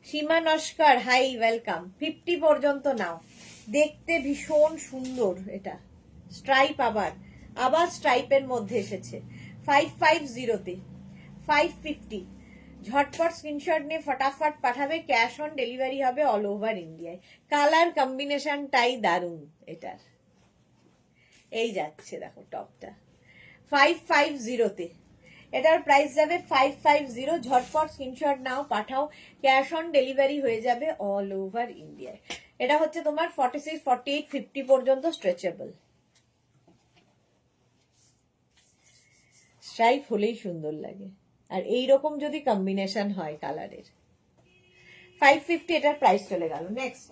সীমা নস্কর, হাই ওয়েলকাম। 50 পর্যন্ত নাও, দেখতে ভীষণ সুন্দর। এটা স্ট্রাইপ, আবার আবার স্ট্রাইপের মধ্যে এসেছে। 550 তে। 550 ঝটপট স্ক্রিনশট নিয়ে ফটাফট পাঠাবে, ক্যাশ অন ডেলিভারি হবে অল ওভার ইন্ডিয়ায়। কালার কম্বিনেশনটাই দারুণ এটার। এই যাচ্ছে দেখো টপটা 550 তে। এটার প্রাইস যাবে 550। ঝটপট স্ক্রিনশট নাও, পাঠাও, ক্যাশ অন ডেলিভারি হয়ে যাবে অল ওভার ইন্ডিয়ায়। এটা হচ্ছে তোমার 46, 48, 50 পর্যন্ত স্ট্রেচেবল। স্ট্রাইপ হলেই সুন্দর লাগে, আর এইরকম যদি কম্বিনেশন হয় কালারের। 550 এটার প্রাইস চলে গেল। নেক্সট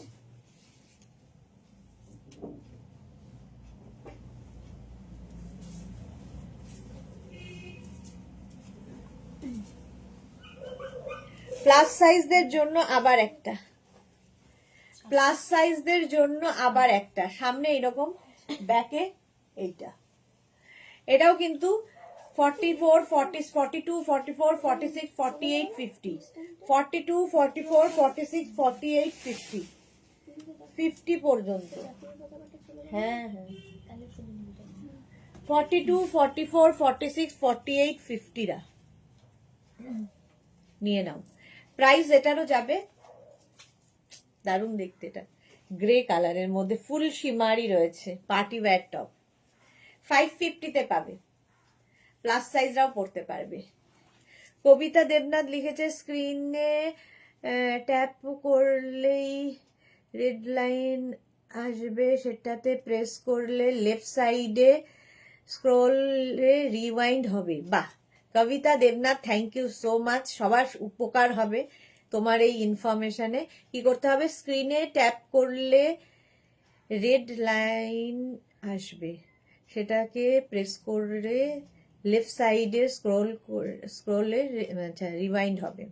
প্লাস সাইজদের জন্য আবার একটা, প্লাস সাইজদের জন্য আবার একটা, সামনে এরকম, ব্যাকে এইটা। এটাও কিন্তু 44, 40, 42, 44, 46, 48, 50, 42, 44, 46, 48, 50, 50 পর্যন্ত। হ্যাঁ হ্যাঁ, 42, 44, 46, 48, 50 রা নিয়ে নাও। প্রাইস এটারও যাবে, দারুণ দেখতে। এটা গ্রে কালারের মধ্যে ফুল শিমারি রয়েছে, পার্টি ওয়্যার টপ। 550 তে পাবে, প্লাস সাইজরাও পড়তে পারবে। কবিতা দেবনাথ লিখেছে, স্ক্রিনে ট্যাপ করলেই রেড লাইন আসবে, সেটাতে প্রেস করলে লেফট সাইডে স্ক্রলে রিওয়াইন্ড হবে। বাহ Kabita Debnath, thank you so much. সবার উপকার হবে তোমার এই ইনফরমেশনে। কি করতে হবে, স্ক্রিনে ট্যাপ করলে রেড লাইন আসবে, সেটাকে প্রেস করে লেফট সাইডে স্ক্রলে রিওয়াইন্ড হবে।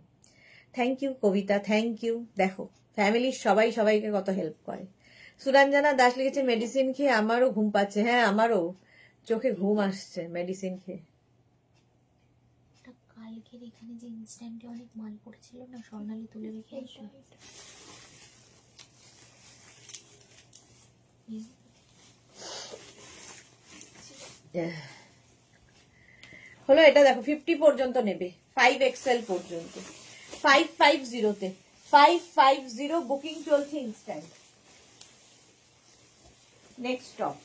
Thank you Kabita, thank you. দেখো ফ্যামিলির সবাই সবাইকে কত হেল্প করে। সুরঞ্জনা দাস লিখেছে মেডিসিন খেয়ে আমারও ঘুম পাচ্ছে। হ্যাঁ, আমারও চোখে ঘুম আসছে মেডিসিন খেয়ে। কালকের এখানে যে ইনস্ট্যান্টে অনেক মাল পড়েছিল না, স্বর্ণালী তুলে রেখে আসবে। হলো এটা দেখো 50 পর্যন্ত নেবে, 5XL পর্যন্ত, 550 550 বুকিং চলছে ইনস্ট্যান্ট। নেক্সট টপ,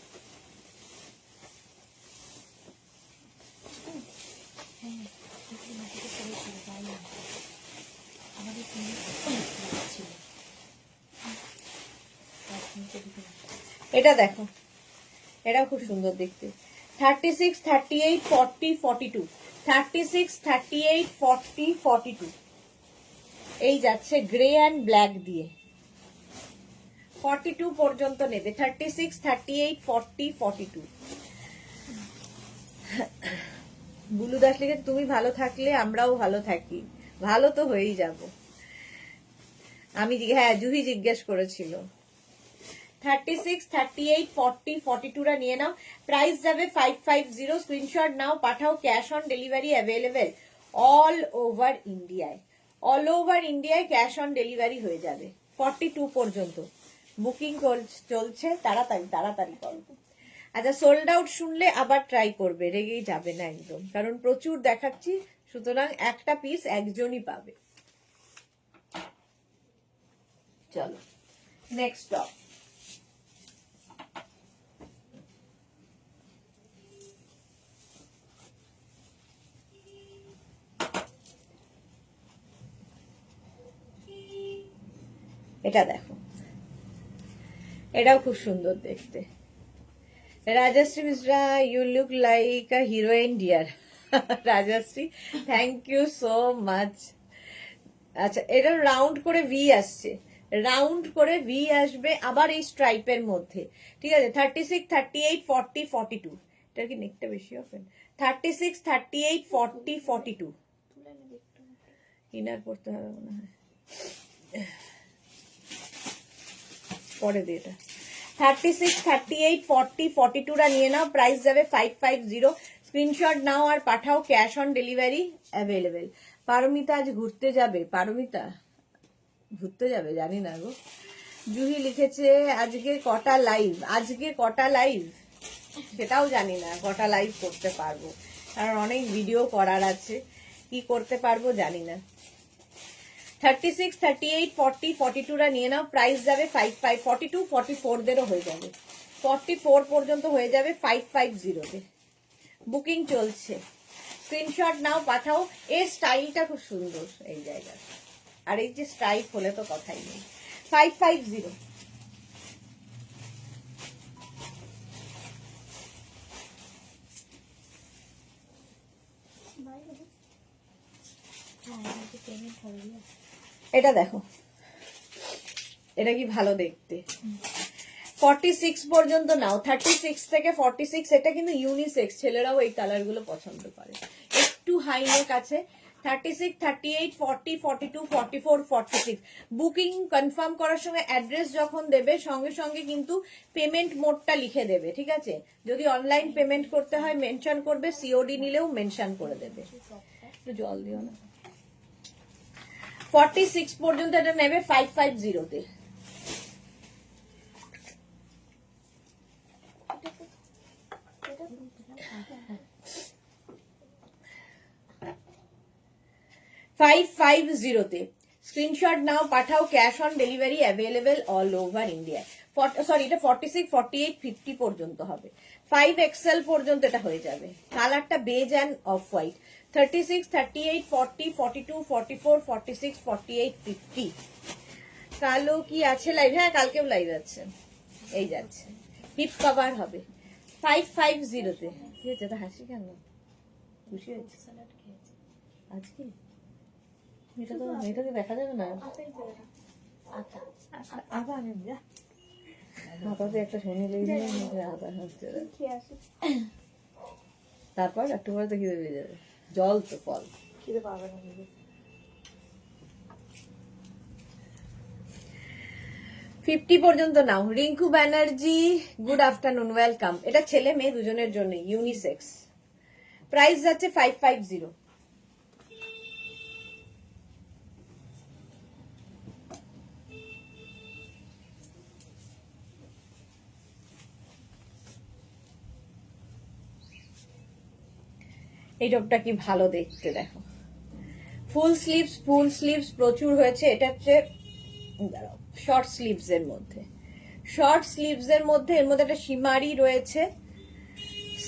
এটা দেখো, এটাও খুব সুন্দর দেখতে। 36, 38, 40, 42, 36, 38, 40, 42 এই যাচ্ছে গ্রে অ্যান্ড ব্ল্যাক দিয়ে। 42 পর্যন্ত নেবে, 36, 38, 40, 42। বুলু দাস লিখে তুমি ভালো থাকলে আমরাও ভালো থাকি। ভালো তো হয়েই যাব। আমি হ্যাঁ, জুহি জিজ্ঞেস করেছিল। 36, 38, 40, 42 রা নিয়ে নাও, প্রাইস যাবে 550। স্ক্রিনশট নাও, পাঠাও, cash on delivery available all over ইন্ডিয়ায়। অল ওভার ইন্ডিয়ায় ক্যাশ অন ডেলিভারি হয়ে যাবে। 42 পর্যন্ত বুকিং চলছে, তাড়াতাড়ি তাড়াতাড়ি করো। আচ্ছা, সোল্ড আউট শুনলে আবার ট্রাই করবে, রেগেই যাবে না একদম, কারণ প্রচুর দেখাচ্ছি, সুতরাং একটা পিস একজনই পাবে। চলো নেক্সট টপ, এটা দেখো, এটাও খুব সুন্দর দেখতে। Rajashree Mishra, you look like a heroine dear. Rajashree, thank you so much. আচ্ছা, এটা রাউন্ড করে ভি আসছে, রাউন্ড করে ভি আসবে আবার এই স্ট্রাইপের মধ্যে, ঠিক আছে। 36, 38, 40, 42, এটার কি নেকটা বেশি ওপেন? 36, 38, 40, 42 ইনার পড়তে হবে মনে হয়, পরে দিয়ে এটা। 36, 38, 40, 42 রা নিয়ে নাও, প্রাইস যাবে 550। স্ক্রিনশট নাও আর পাঠাও, cash on delivery available. Paromita আজ ঘুরতে যাবে, পারমিতা ঘুরতে যাবে জানি না গো। জুহি লিখেছে আজকে কটা লাইভ, আজকে কটা লাইভ সেটাও জানি না, কটা লাইভ করতে পারবো, কারণ অনেক ভিডিও করার আছে, কি করতে পারবো জানি না। 36, 38, 40, 42 রা নিয়ে নাও, প্রাইস যাবে 55, 42, 44 দেরও হয়ে যাবে, 44 পর্যন্ত হয়ে যাবে 550 তে। বুকিং চলছে, স্ক্রিনশট নাও, পাঠাও। এর স্টাইলটা খুব সুন্দর এই জায়গা, আর এই যে স্ট্রাইপ হলে তো কথাই নেই। 550, এটা দেখো, এটা কি ভালো দেখতে। 46 পর্যন্ত নাও, 36 থেকে 46, এটা কিন্তু ইউনিসেক্স, ছেলেরাও এই কালার গুলো পছন্দ করে, একটু হাই নেক আছে। 36, 38, 40, 42, 44, 46 বুকিং কনফার্ম করার সময় অ্যাড্রেস যখন দেবে সঙ্গে সঙ্গে কিন্তু পেমেন্ট মোডটা লিখে দেবে, ঠিক আছে। যদি অনলাইন পেমেন্ট করতে হয় মেনশন করবে, সিওডি নিলেও মেনশন করে দেবে। একটু জল দিও না। 46 পর্যন্ত এটা নেবে 550 তে। তে স্ক্রিনশট নাও, পাঠাও, cash on delivery available all over India. Sorry, এটা 46, 48, 50 পর্যন্ত হবে, 5XL পর্যন্ত এটা হয়ে যাবে। কালারটা বেজ অ্যান্ড অফ হোয়াইট। 36, 38, 40, 42, 44, 46, 48, 50। কালো কি আছে লাইভ? হ্যাঁ, কালকেও লাইভ আছে, এই যাচ্ছে। হিপ কভার হবে 550 তে। কি হচ্ছে তো, হাসি কেন? খুশি হয়েছে আজকে? মেয়েটাকে দেখা যাবে না, আপাতে একটা শনি লেগে হচ্ছে, তারপর একটু পরে তো খিদে পেয়ে যাবে, জল তো ফল, খিদে পাবে না। 50 পর্যন্ত নাও। Rinku Banerjee, good afternoon, welcome. এটা ছেলে মেয়ে দুজনের জন্য, ইউনিসেক্স। প্রাইস যাচ্ছে 550। এই টপটা কি ভালো দেখতে, দেখো। ফুল স্লিভস প্রচুর হয়েছে। এটা হচ্ছে শর্ট স্লিভস এর মধ্যে, এর মধ্যে একটা শিমারি রয়েছে।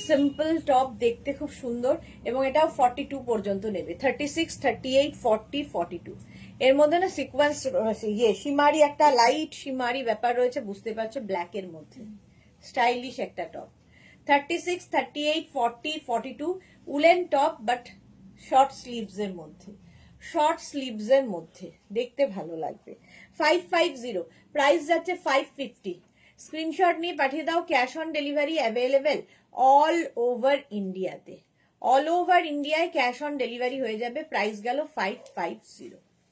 সিম্পল টপ, দেখতে খুব সুন্দর, এবং এটাও 42 পর্যন্ত নেবে। 36, 38, 40, 42 এর মধ্যে না সিকোয়েন্স শিমারি, একটা লাইট শিমারি ব্যাপার রয়েছে, বুঝতে পারছো, ব্ল্যাক এর মধ্যে স্টাইলিশ একটা top. 36, 38, 40, 42 woollen top, but short sleeves এর মধ্যে দেখতে ভালো লাগবে। 550 প্রাইস যাচ্ছে 550। স্ক্রিনশট নিয়ে পাঠিয়ে দাও। Cash on delivery available all over ইন্ডিয়াতে। অল ওভার ইন্ডিয়ায় ক্যাশ অন ডেলিভারি হয়ে যাবে। প্রাইস গেল 550।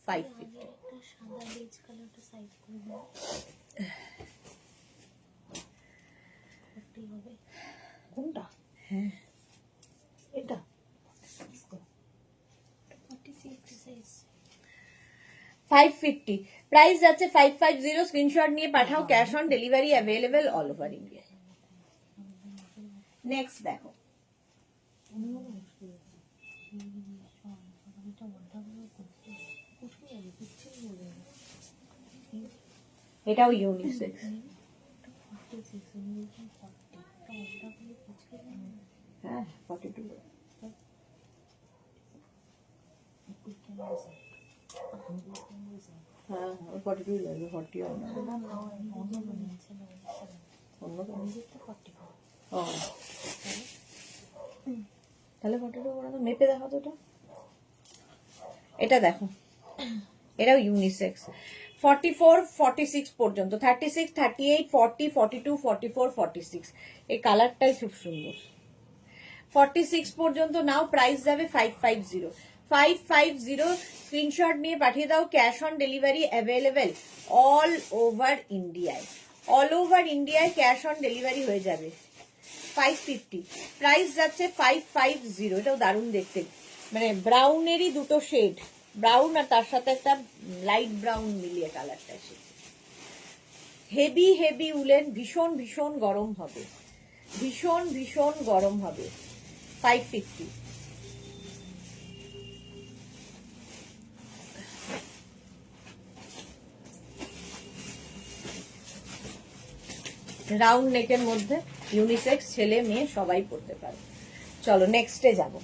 550। সাদা বেজ কালারটা সাইজ করে দাও। হবে কোনটা? হ্যাঁ, এটা 550 প্রাইস যাচ্ছে 550। স্ক্রিনশট নিয়ে পাঠাও। Cash on delivery available all over India. Next দেখো, এটাও ইউনিসেক্স। হ্যাঁ 42। হ্যাঁ 42 লাগবে, 40 হবে না। তাহলে 42 করে দাও। মেপে দেখো তো এটা। এটা দেখো, এটাও ইউনিসেক্স। 44, 46 পর্যন্ত, 36, 38, 40, 42, 44, 46 এই কালারটাই খুব সুন্দর। 46 পর্যন্ত নাও। প্রাইস যাবে 550। 550 স্ক্রিনশট নিয়ে পাঠিয়ে দাও। Cash on delivery available all over ইন্ডিয়ায়। অল ওভার ইন্ডিয়ায় ক্যাশ অন ডেলিভারি হয়ে যাবে। 550 প্রাইস যাচ্ছে 550। এটাও দারুণ দেখতে, মানে ব্রাউনেরই দুটো শেড, ব্রাউন আর তার সাথে একটা লাইট ব্রাউন মিলিয়ে কালারটা এসেছে। হেভি উলেন, ভীষণ গরম হবে, ভীষণ গরম হবে। 550। রাউন্ড নেকের মধ্যে ইউনিসেক্স, ছেলে মেয়ে সবাই পড়তে পারে। চলো নেক্সটে যাব।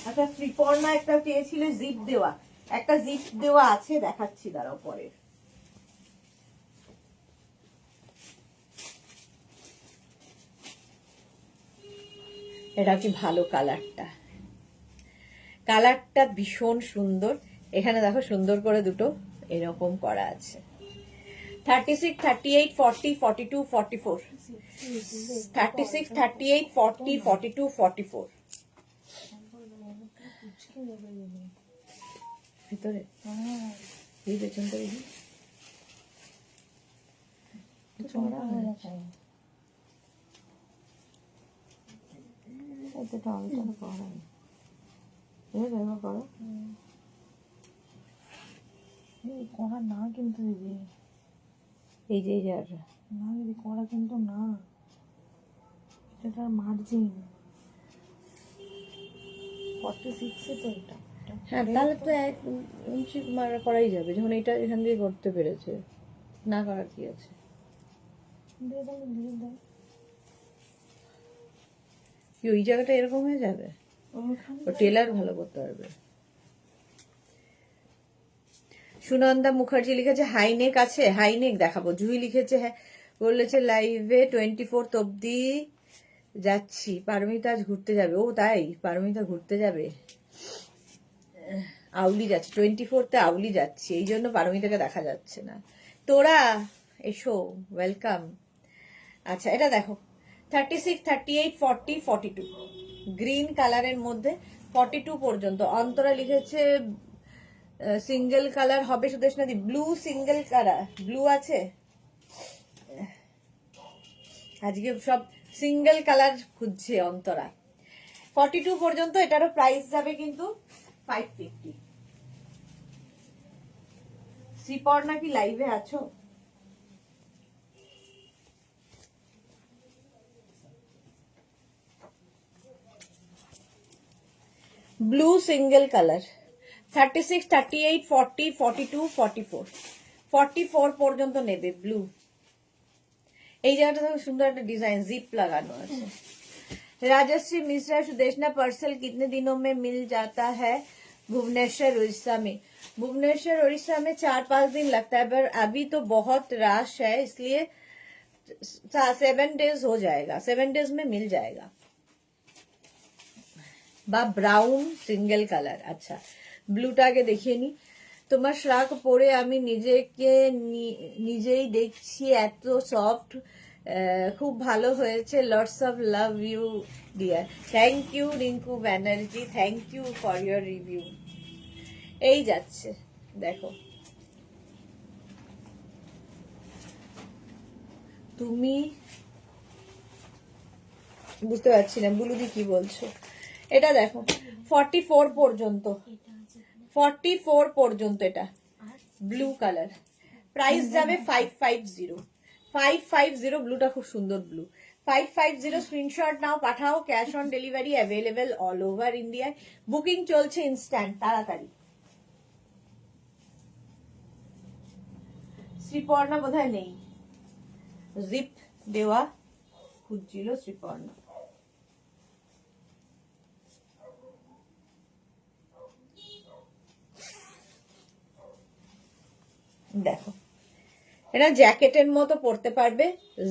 আচ্ছা, শ্রীপর্ণা একটা চেয়েছিল জিপ দেওয়া, একটা জিপ দেওয়া আছে, দেখাচ্ছি দাঁড়াও পরে। এটা কি ভালো কালারটা, কালারটা ভীষণ সুন্দর। এখানে দেখো সুন্দর করে দুটো এরকম করা আছে। 36, 38, 40, 42, 44। 36, 38, 40, 42, 44 ভিতরে। এই পেছনটা দেখি, করা না কিন্তু দিদি, এই যে না দিদি করা কিন্তু না, এটা মার্জিন 46 তো এটা। হ্যাঁ, তাহলে তো 1 ইঞ্চি করাই যাবে, যখন এটা এখান দিয়ে করতে পেরেছে, না করার কি আছে। কি ওই জায়গাটা এরকম হয়ে যাবে? ও টেলার ভালো করতে পারবে। সুনন্দা মুখার্জি লিখেছে হাইনেক আছে, হাইনেক দেখাবো। জুই লিখেছে, হ্যাঁ বলেছে লাইভে 24 অব্দি যাচ্ছি, পারমিতা আজ ঘুরতে যাবে। ও তাই, পারমিতা ঘুরতে যাবে, আউলি যাচ্ছে 24তে, আউলি যাচ্ছি, এই জন্য পারমিতাকে দেখা যাচ্ছে না। তোরা এসো, ওয়েলকাম। আচ্ছা, এটা দেখো 36, 38, 40, 42 গ্রিন কালারের মধ্যে 42 পর্যন্ত। অন্তরা লিখেছে সিঙ্গেল কালার হবে সুদেশনা দি, ব্লু সিঙ্গেল কালার, ব্লু আছে আজকে সব সিঙ্গেল কালার খুঁজছে অন্তরা। 42 পর্যন্ত এটারও প্রাইস যাবে কিন্তু 550। শ্রীপর্ণা কি লাইভে আছো? ব্লু সিঙ্গেল কালার 36, 38, 40, 42, 44, 44 পর্যন্ত নেবে ব্লু। এই জায়গাটা তো সুন্দর একটা ডিজাইন, জিপ লাগানো আছে। राजश्री मिश्रा सुदेशना पार्सल कितने दिनों में मिल जाता है? भुवनेश्वर उड़ीसा में। भुवनेश्वर उड़ीसा में 4-5 दिन लगता है, पर अभी तो बहुत रश है, इसलिए 7 डेज हो जाएगा, 7 डेज में मिल जाएगा। বা ব্রাউন সিঙ্গেল কালার। আচ্ছা, ব্লুটা আগে দেখিয়ে নি। তোমার শ্রাক পরে আমি নিজেই দেখছি, এত সফট, খুব ভালো হয়েছে। Lots of love you dear. Thank you Rinku Banerjee, thank you for your review. এই যাচ্ছে দেখো, তুমি বুঝতে পারছি না বুলুদি কি বলছো। এটা দেখো 44 পর্যন্ত, 44 পর্যন্ত এটা ব্লু কালার, প্রাইস যাবে 550। 550 ব্লুটা খুব সুন্দর ব্লু। 550 স্ক্রিনশট নাও, পাঠাও। Cash on delivery available all over ইন্ডিয়ায়। বুকিং চলছে ইনস্ট্যান্ট, তাড়াতাড়ি। শ্রীপর্ণা বোধহয় নেই, জিপ দেওয়া খুঁজছিল শ্রীপর্ণা। দেখো এটা জ্যাকেটের মতো পরতে পারবে,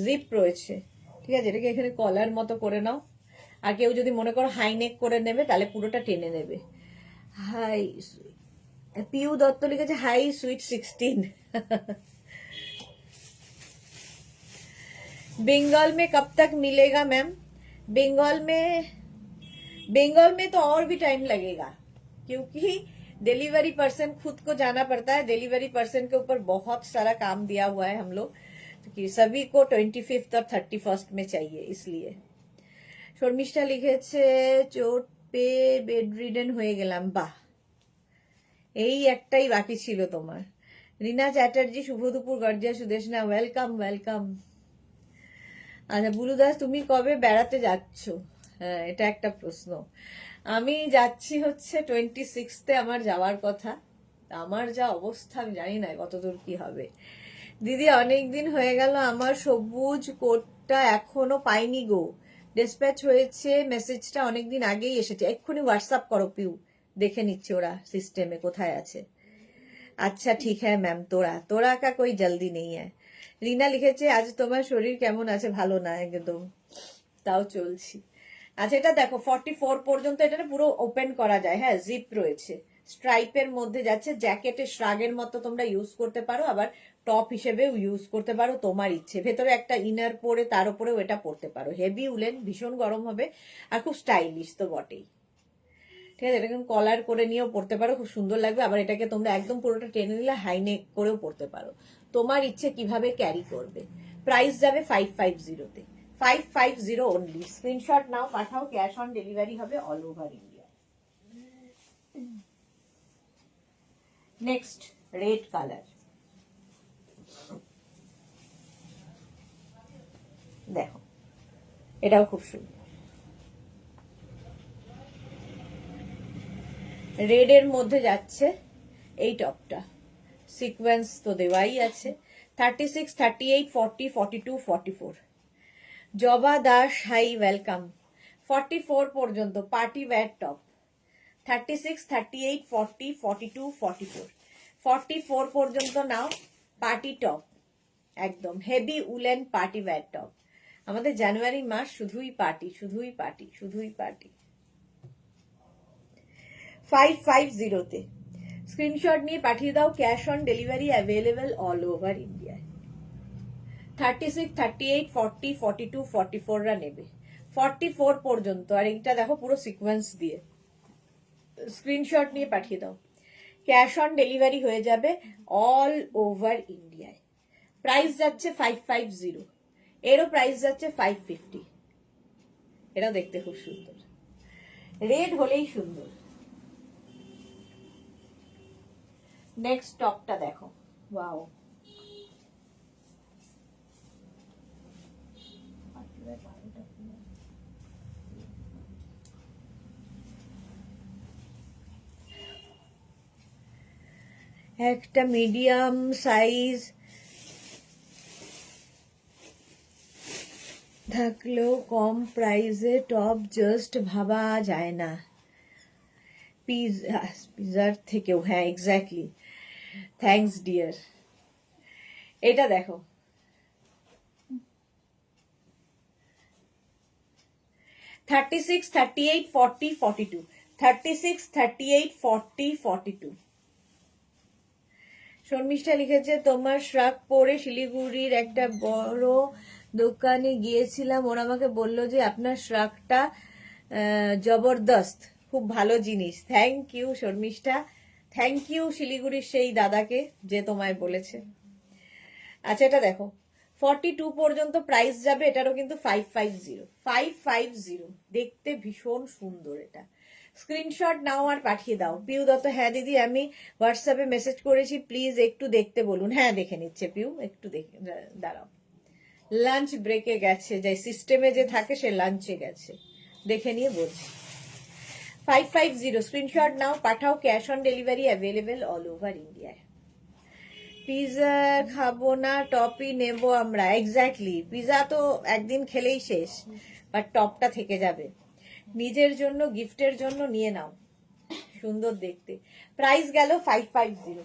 জিপ রয়েছে, ঠিক আছে। এটাকে এখানে কলার মতো করে নাও। আর কেউ যদি মনে করো হাই নেক করে নেবে, তাহলে পুরোটা টেনে নেবে। হাই পিউ দত্ত লিখেছে হাই সুইট 16। बंगाल में कब तक मिलेगा मैम? बंगाल में तो और भी टाइम लगेगा, क्योंकि डिलीवरी पर्सन खुद को जाना पड़ता है। डिलीवरी पर्सन के ऊपर बहुत सारा काम दिया हुआ है हम लोग, कि सभी को 25 और 31 में चाहिए, इसलिए। শর্মিষ্ঠা লিখেছে চোট পেয়ে বেডরিডেন হয়ে গেলাম। বাহ, এই একটাই বাকি ছিল তোমার। রিনা চ্যাটার্জি শুভ দুপুর গর্জিয়া সুদেশনা, ওয়েলকাম ওয়েলকাম। আচ্ছা বুলু দাস, তুমি কবে বেড়াতে যাচ্ছ? হ্যাঁ, এটা একটা প্রশ্ন। আমি যাচ্ছি হচ্ছে 26 আমার যাওয়ার কথা। আমার যা অবস্থা আমি জানি না কতদূর কি হবে। দিদি অনেকদিন হয়ে গেল, আমার সবুজ কোটটা এখনো পাইনি গো। ডিসপ্যাচ হয়েছে, মেসেজটা অনেকদিন আগেই এসেছে। এক্ষুনি হোয়াটসঅ্যাপ করো পিউ, দেখে নিচ্ছে ওরা সিস্টেমে কোথায় আছে। আচ্ছা ঠিক হ্যাঁ ম্যাম, তোরা কা কোই জলদি নেই হ্যাঁ। রিনা লিখেছে আজ তোমার শরীর কেমন আছে? ভালো না একদম, তাও চলছি। আচ্ছা এটা দেখো 44 পর্যন্ত, এটা পুরো ওপেন করা যায়, হ্যাঁ জিপ রয়েছে, স্ট্রাইপের মধ্যে যাচ্ছে। জ্যাকেটের শ্রাগের মতো তোমরা ইউজ করতে পারো, আবার টপ হিসেবেও ইউজ করতে পারো, তোমার ইচ্ছে। ভেতরে একটা ইনার পরে তার উপরেও এটা পরতে পারো। হেভি উলেন, ভীষণ গরম হবে, আর খুব স্টাইলিশ তো বটেই, ঠিক আছে। এটাকে কলার করে নিয়েও পরতে পারো, খুব সুন্দর লাগবে। আবার এটাকে তোমরা একদম পুরোটা টেনে নিলে হাই নেক করেও পরতে পারো, তোমার ইচ্ছে কিভাবে ক্যারি করবে। প্রাইস যাবে 550-তে, 550 অনলি। স্ক্রিনশট নাও, পাঠাও। ক্যাশ অন ডেলিভারি হবে all over India. Next red colour, দেখো এটাও খুব সুন্দর। রেড এর মধ্যে যাচ্ছে এই টপটা, সিকোয়েন্স তো দেওয়াই আছে। 36, 38, 40, 42, 44। জবা দাস হাই ওয়েলকাম। 44 পর্যন্ত পার্টি ওয়্যার টপ। 36, 38, 40, 42, 44। 44 পর্যন্ত নাও, পার্টি টপ, একদম heavy woollen party wear top. আমাদের জানুয়ারি মাস শুধুই পার্টি, শুধুই পার্টি, শুধুই পার্টি। 550-তে স্ক্রিনশট নিয়ে পাঠিয়ে দাও। Cash on delivery available all over ইন্ডিয়ায়। 36, 38, 40, 42, 44রা নেবে। 44 পর্যন্ত। আর এইটা দেখো পুরো সিকোয়েন্স দিয়ে, স্ক্রিনশট নিয়ে পাঠিয়ে দাও। ক্যাশ অন ডেলিভারি হয়ে যাবে অল ওভার ইন্ডিয়ায়। প্রাইস যাচ্ছে 550, এরও প্রাইস যাচ্ছে 550। এটাও দেখতে খুব সুন্দর, রেড হলেই সুন্দর। নেক্সট টপটা দেখো, ওয়াও, একটা মিডিয়াম সাইজ থাকলেও কম প্রাইসে টপ জাস্ট ভাবা যায় না। পিজার থেকেও, হ্যাঁ এক্স্যাক্টলি, থ্যাঙ্কস ডিয়ার। এটা দেখো, 36, 38, 40, 42, 36, 38, 40, 42। শর্মিষ্ঠা লিখেছে, তোমার শ্রাক পরে শিলিগুড়ির একটা বড় দোকানে গিয়েছিলাম, ওরা আমাকে বললো যে আপনার শ্রাকটা জবরদস্ত, খুব ভালো জিনিস। Thank you Sharmistha, thank you শিলিগুড়ির সেই দাদাকে যে তোমায় বলেছে। আচ্ছা এটা দেখো, 42 পর্যন্ত প্রাইস যাবে, এটারও কিন্তু 550, 550, দেখতে ভীষণ সুন্দর। এটা স্ক্রিনশট নাও আর পাঠিয়ে দাও। পিউ দত্ত, হ্যাঁ দিদি আমি হোয়াটসঅ্যাপে মেসেজ করেছি, প্লিজ একটু দেখতে বলুন। হ্যাঁ দেখে নিচ্ছে পিউ, একটু দেখে দাঁড়াও। লাঞ্চ ব্রেকে গেছে, যে সিস্টেমে যে থাকে সে লাঞ্চে গেছে, দেখে নিয়ে বলছি। 550 স্ক্রিনশট নাও, পাঠাও, cash on delivery available all over ইন্ডিয়ায়। পিজা খাবো না, টপই নেব আমরা। এক্স্যাক্টলি, পিজা তো একদিন খেলেই শেষ, বাট টপটা থেকে যাবে। নিজের জন্য, গিফটের জন্য নিয়ে নাও, সুন্দর দেখতে। প্রাইস গেল 550।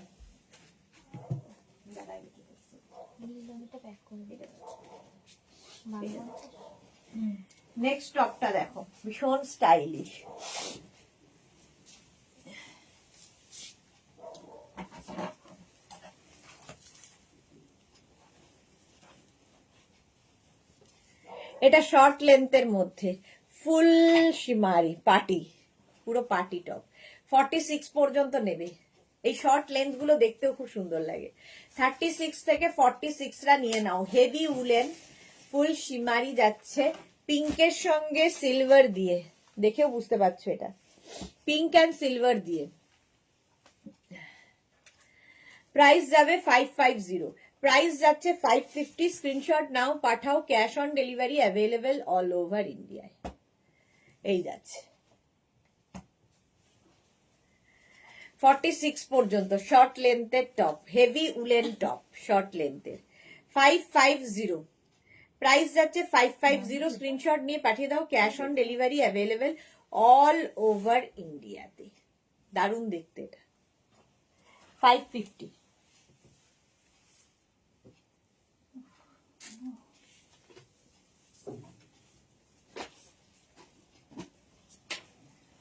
নেক্সট টপটা দেখো, ভীষণ স্টাইলিশ। এটা শর্ট লেন্থের মধ্যে ফুল শিমারি পার্টি, পুরো পার্টি টপ। 46 পর্যন্ত নেবে। এই শর্ট লেন্থ গুলো দেখতেও খুব সুন্দর লাগে। 36 থেকে 46রা নিয়ে নাও। হেভি উলেন, ফুল শিমারি যাচ্ছে, পিঙ্কের সঙ্গে সিলভার দিয়ে, দেখেও বুঝতে পারছো এটা পিঙ্ক অ্যান্ড সিলভার দিয়ে। প্রাইস যাবে 550, প্রাইস যাচ্ছে 550। স্ক্রিনশট নাও, পাঠাও, cash on delivery available all over ইন্ডিয়ায়। এই যাচ্ছে 46 পর্যন্ত শর্ট লেন্থের top, heavy woollen top short লেন্থের, 550। প্রাইস যাচ্ছে 550। স্ক্রিনশট নিয়ে পাঠিয়ে দাও, cash on delivery available all over ইন্ডিয়াতে। দারুণ দেখতে এটা, 550।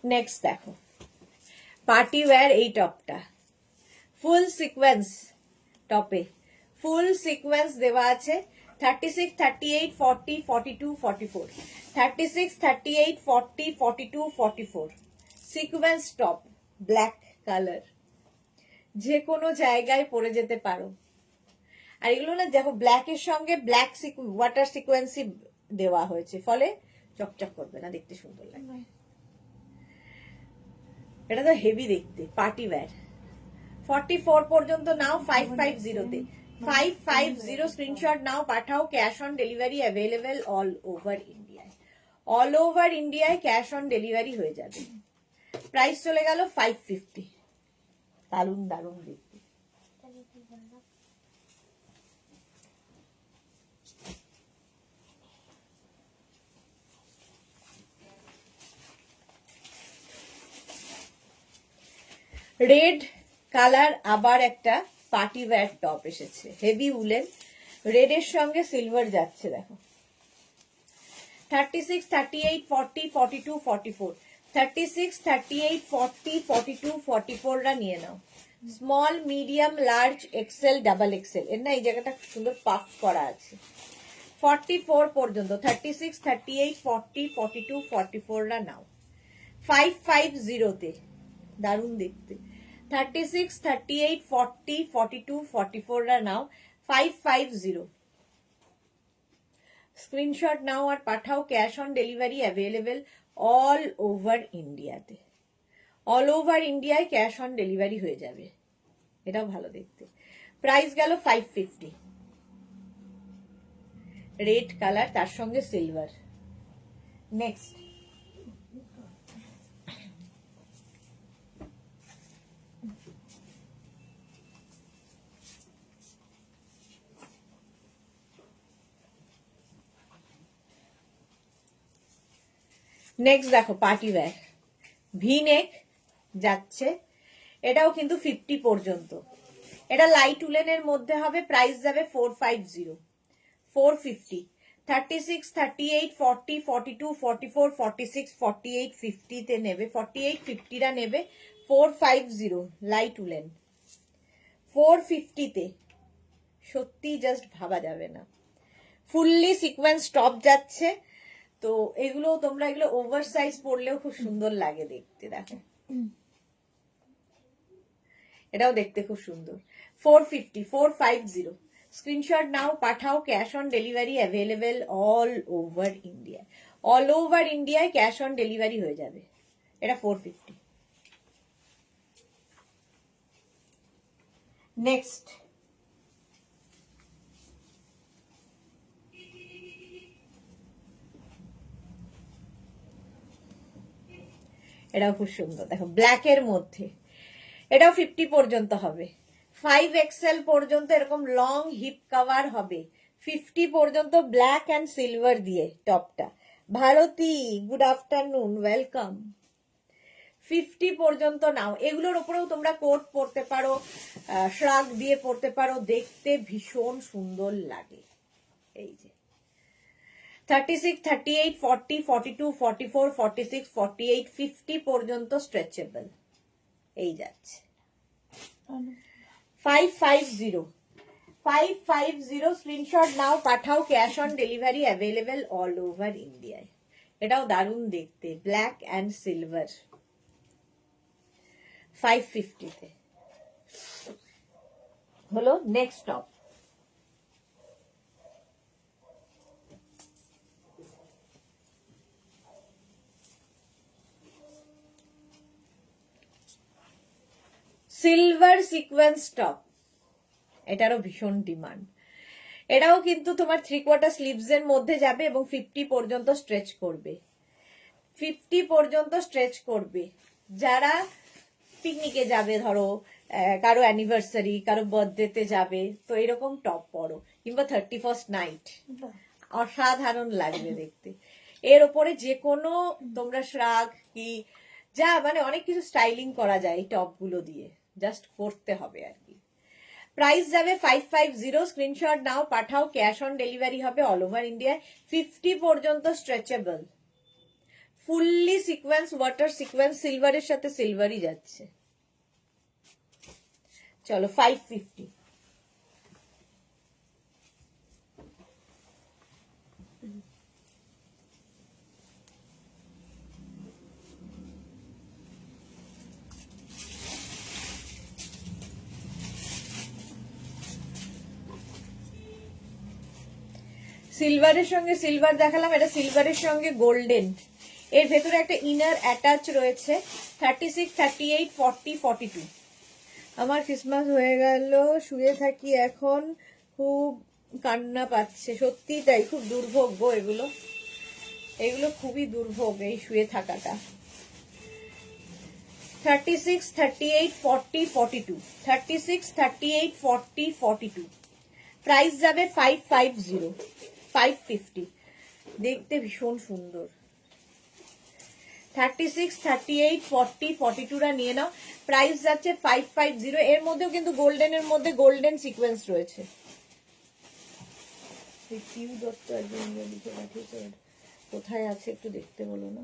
নেক্সট দেখো, পার্টি ওয়্যার এই টপটা, ফুল সিকোয়েন্স টপে, ফুল সিকোয়েন্স দেওয়া আছে। 36, 38, 40, 42, 44, 36, 38, 40, 42, 44, সিকোয়েন্স টপ, ব্ল্যাক কালার, যে কোনো জায়গায় পরে যেতে পারো। আর এগুলো না দেখো, ব্ল্যাকের সঙ্গে ব্ল্যাক ওয়াটার সিকোয়েন্সই দেওয়া হয়েছে, ফলে চকচক করবে না, দেখতে সুন্দর লাগবে। এটা তো হেভি দেখতে, পার্টি ওয়্যার। 44 পর্যন্ত নাও 550 তে, 550 স্ক্রিনশট নাও, পাঠাও, cash on delivery available all over ইন্ডিয়ায়। অল ওভার ইন্ডিয়ায় ক্যাশ অন ডেলিভারি হয়ে যাবে। প্রাইস চলে গেল 550। দারুন দারুন দেখতে। রেড কালার আবার একটা পার্টি ওয়্যার টপ এসেছে, হেভি উলেন, রেডের সঙ্গে সিলভার যাচ্ছে দেখো। 36, 38, 40, 42, 44, 36, 38, 40, 42, 44রা নিয়ে নাও। Small, medium, large, XL, double XL, এর না এই জায়গাটা সুন্দর পাফ করা আছে। 44 পর্যন্ত, 36, 38, 40, 42, 44রা নাও 550 তে, দারুণ দেখতে। 36, 38, 40, 42, 44 রা নাও 550। স্ক্রিনশট নাও আর পাঠাও, cash on delivery available all over ইন্ডিয়াতে। অল ওভার ইন্ডিয়ায় ক্যাশ অন ডেলিভারি হয়ে যাবে, এটাও ভালো দেখতে। প্রাইস গেল 550। রেড কালার, তার সঙ্গে সিলভার। নেক্সট দেখো পার্টি ওয়্যার ভি নেক যাচ্ছে, এটাও কিন্তু 50 পর্যন্ত। এটা লাইট উলেনের মধ্যে হবে, প্রাইস যাবে 450, 450। 36, 38, 40, 42, 44, 46, 48, 50 তে নেবে, 48, 50 রা নেবে 450 লাইট উলেন 450 তে। সত্যি জাস্ট ভাবা যাবে না। ফুললি সিকোয়েন্স টপ যাচ্ছে, তো এগুলো তোমরা এগুলো ওভার সাইজ পরলেও খুব সুন্দর লাগে দেখতে। দেখো এটাও দেখতে খুব সুন্দর। 450, 450। স্ক্রিনশট নাও পাঠাও, cash on delivery available all over India. All over ইন্ডিয়ায় ক্যাশ অন ডেলিভারি হয়ে যাবে। এটা 450। নেক্সট এটাও খুব সুন্দর, দেখো ব্ল্যাক এর মধ্যে। এটাও 50 পর্যন্ত হবে। 5XL পর্যন্ত এরকম লং হিপ কভার হবে, 50 পর্যন্ত ব্ল্যাক অ্যান্ড সিলভার দিয়ে টপটা। Bharati good afternoon, welcome. 50 পর্যন্ত নাও। এগুলোর উপরেও তোমরা কোট পরতে পারো, শ্রাগ দিয়ে পরতে পারো, দেখতে ভীষণ সুন্দর লাগে। এই যে 36, 38, 40, 42, 44, 46, 48, 50 পর্যন্ত স্ট্রেচেবল এই যাচ্ছে। 550, 550 স্ক্রিনশট নাও পাঠাও, cash on delivery available all over ইন্ডিয়ায়। এটাও দারুণ দেখতে, ব্ল্যাক অ্যান্ড সিলভার। 550 তে হলো। Next top silver sequence top, এটারও ভীষণ ডিমান্ড। এটাও কিন্তু তোমার 3/4 স্লিভস এর মধ্যে যাবে এবং 50 পর্যন্ত স্ট্রেচ করবে, 50 পর্যন্ত স্ট্রেচ করবে। যারা পিকনিকে যাবে, ধরো কারো অ্যানিভার্সারি, কারো বার্থডেতে যাবে, তো এরকম টপ পরো, কিংবা 31st নাইট, অসাধারণ লাগবে দেখতে। এর ওপরে যে কোনো তোমরা শ্রাগ কি যা মানে অনেক কিছু স্টাইলিং করা যায় এই টপ গুলো দিয়ে, জাস্ট করতে হবে আর কি। প্রাইস যাবে 550। স্ক্রিনশট নাও পাঠাও, ক্যাশ অন ডেলিভারি হবে অল ওভার ইন্ডিয়ায়। 50 পর্যন্ত stretchable, fully sequence, water sequence, সিলভারের সাথে সিলভারই যাচ্ছে। চলো 550। সিলভারের সঙ্গে সিলভার দেখালাম, এটা সিলভারের সঙ্গে গোল্ডেন। এর ভেতরে একটা ইনার অ্যাটাচ রয়েছে। 36, 38, 40, 42। আমার ক্রিসমাস হয়ে গেল, শুয়ে থাকি এখন, খুব কান্না পাচ্ছে। সত্যি তাই, খুব দুর্ভোগ্য এগুলো, এগুলো খুবই দুর্ভোগ এই শুয়ে থাকাটা। 36, 38, 40, 42। 36, 38, 40, 42। প্রাইস যাবে 550, 550। দেখতে ভীষণ সুন্দর। 36, 38, 40, 42 রা নিয়ে নাও। প্রাইস যাচ্ছে 550। এর মধ্যেও কিন্তু গোল্ডেনের মধ্যে গোল্ডেন সিকোয়েন্স রয়েছে। কোথায় আছে একটু দেখতে বলো না।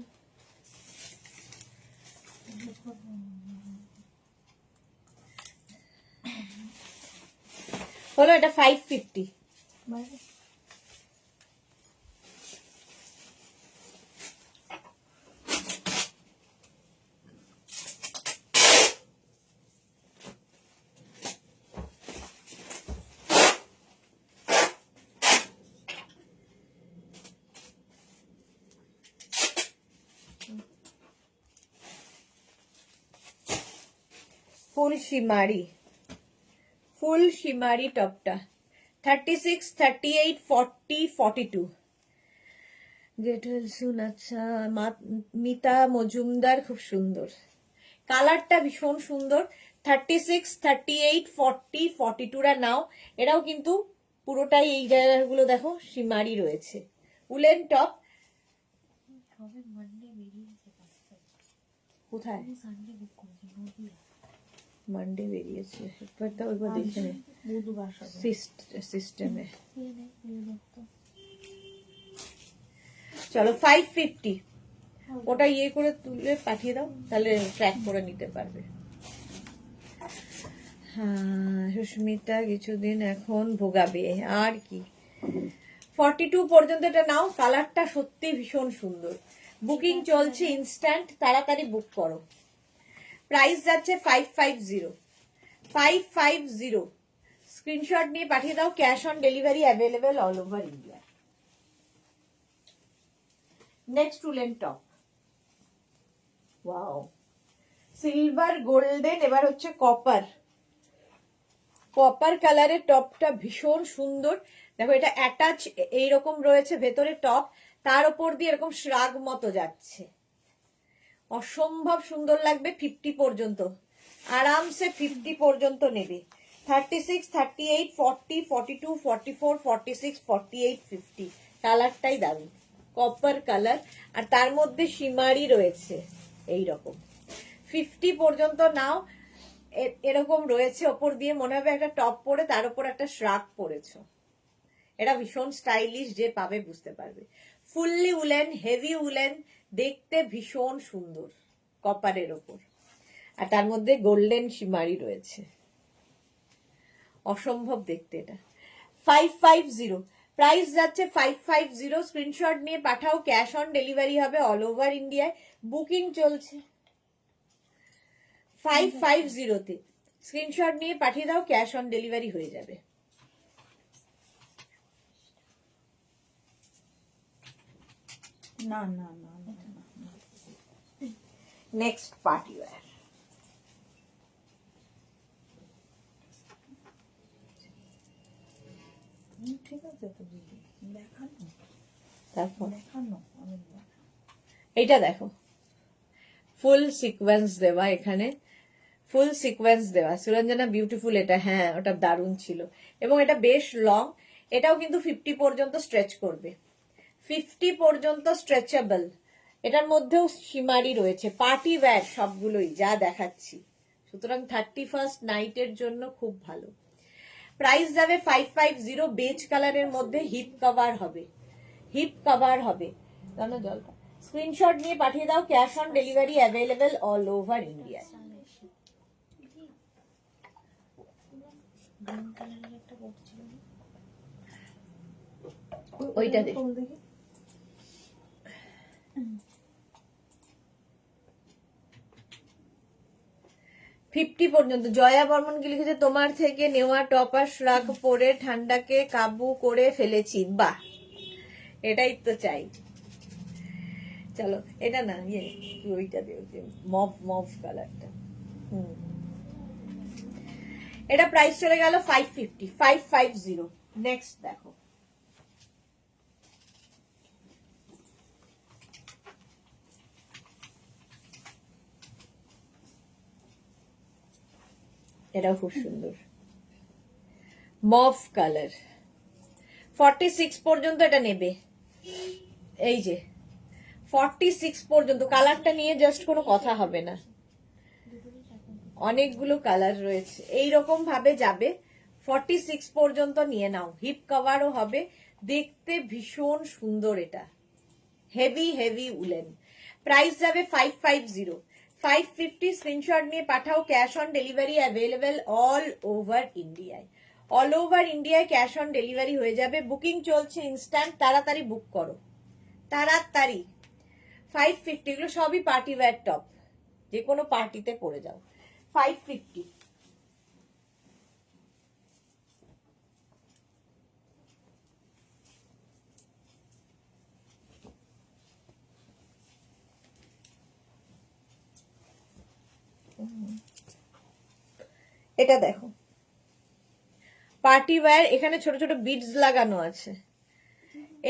হলো, এটা 550। ফুল শিমারি টপটা 36, 38, 40, 42। Get well soon. আচ্ছা, মিতা মজুমদার, খুব সুন্দর কালারটা, ভীষণ সুন্দর। 36, 38, 40, 42রা নাও। এরাও কিন্তু পুরোটাই এই জায়গাগুলো দেখো শিমারি রয়েছে। Woollen top. হবে মানডে বেরিয়েছে পাঁচটা। কোথায় আমি সানডে বুক করেছি নদিয়া। মানডে বেরিয়েছে? একবার তো একবার দেখে নে বুধবার সব সিস্টেমে। এই দেখতো। চলো 550, ওটা ইয়ে করে তুলে পাঠিয়ে দাও, তাহলে ট্র্যাক করে নিতে পারবে। হ্যাঁ, সুস্মিতা কিছুদিন এখন ভোগাবে আর কি। 42 পর্যন্ত এটা নাও। কালারটা সত্যি ভীষণ সুন্দর। বুকিং চলছে ইনস্ট্যান্ট, তাড়াতাড়ি বুক করো। প্রাইস যাচ্ছে 550। 550 স্ক্রিনশট নিয়ে পাঠিয়ে দাও। Cash on delivery available all over India. Next woollen top. Wow, silver golden, এবার হচ্ছে কপার কালারের টপটা ভীষণ সুন্দর। দেখো এটা অ্যাটাচ এইরকম রয়েছে ভেতরে টপ, তার উপর দিয়ে এরকম শ্রাগ মতো যাচ্ছে, অসম্ভব সুন্দর লাগবে। 50 পর্যন্ত আরামসে 50 পর্যন্ত নেবে। 36, 38, 40, 42, 44, 46, 48, 50 কালারটাই দারুণ, কপার কালার, আর তার মধ্যে শিমারি রয়েছে এইরকম। 50 পর্যন্ত নাও। এরকম রয়েছে, ওপর দিয়ে মনে হবে একটা টপ পরে তার উপর একটা শ্রাগ পরেছো। এটা ভীষণ স্টাইলিশ, যে পাবে বুঝতে পারবে। ফুললি উলেন, হেভি উলেন, দেখতে ভীষণ সুন্দর কপারের ওপর, আর তার মধ্যে গোল্ডেন শিমারি রয়েছে, অসম্ভব দেখতে এটা। 550 প্রাইস যাচ্ছে। 550 স্ক্রিনশট নিয়ে পাঠাও। ক্যাশ অন ডেলিভারি হবে অল ওভার ইন্ডিয়ায়। বুকিং চলছে 550 তে। স্ক্রিনশট নিয়ে পাঠিয়ে দাও, ক্যাশ অন ডেলিভারি হয়ে যাবে। না না না না না। Next party wear. ঠিক আছে তো দিদি, দেখানো তারপর দেখানো আমি এইটা দেখো, ফুল সিকোয়েন্স দেওয়া, এখানে ফুল সিকোয়েন্স দেওয়া। সুরঞ্জনা বিউটিফুল এটা। হ্যাঁ, ওটা দারুণ ছিল, এবং এটা বেশ লং। এটাও কিন্তু 50 পর্যন্ত স্ট্রেচ করবে। 50 পর্যন্ত স্ট্রেচেবল। এটার মধ্যেও শিমারি রয়েছে। পার্টি ওয়্যার সবগুলোই যা দেখাচ্ছি, সুতরাং 31st নাইটের জন্য খুব ভালো। প্রাইস যাবে 550। বেজ কালারের মধ্যে হিপ কভার হবে, জানো জলটা। স্ক্রিনশট নিয়ে পাঠিয়ে দাও। Cash on delivery available all over India. Green কালারের একটা পড়ছিল না? ওইটা দেখ। দেখি। 50 পর্যন্ত। জয়া বর্মন কি লিখেছে, তোমার থেকে নেওয়া টপার শ্রাগ পরে ঠান্ডাকে কাবু করে ফেলেছি। বাহ, এটাই তো চাই। চলো, এটা না, ইয়ে ওইটা দিও, মভ কালারটা। এটা প্রাইস চলে গেল 550। 550। নেক্সট দেখো, এটাও খুব সুন্দর, মভ কালার। 46 পর্যন্ত এটা নেবে। এই যে 46 পর্যন্ত কালারটা নিয়ে জাস্ট কোনো কথা হবে না, অনেকগুলো কালার রয়েছে, এইরকম ভাবে যাবে। 46 পর্যন্ত নিয়ে নাও। হিপ কভারও হবে, দেখতে ভীষণ সুন্দর। এটা হেভি উলেন। প্রাইস যাবে 550। 550 স্ক্রিনশট নিয়ে পাঠাও। Cash on delivery available all over ইন্ডিয়ায়। অল ওভার ইন্ডিয়ায় ক্যাশ অন ডেলিভারি হয়ে যাবে। বুকিং চলছে ইনস্ট্যান্ট, তাড়াতাড়ি বুক করো, তাড়াতাড়ি। 550, এগুলো সবই পার্টি ওয়্যার টপ, যে কোনো পার্টিতে পরে যাও। 550। এটা দেখো পার্টি ওয়্যার, এখানে ছোট ছোট বিডস লাগানো আছে।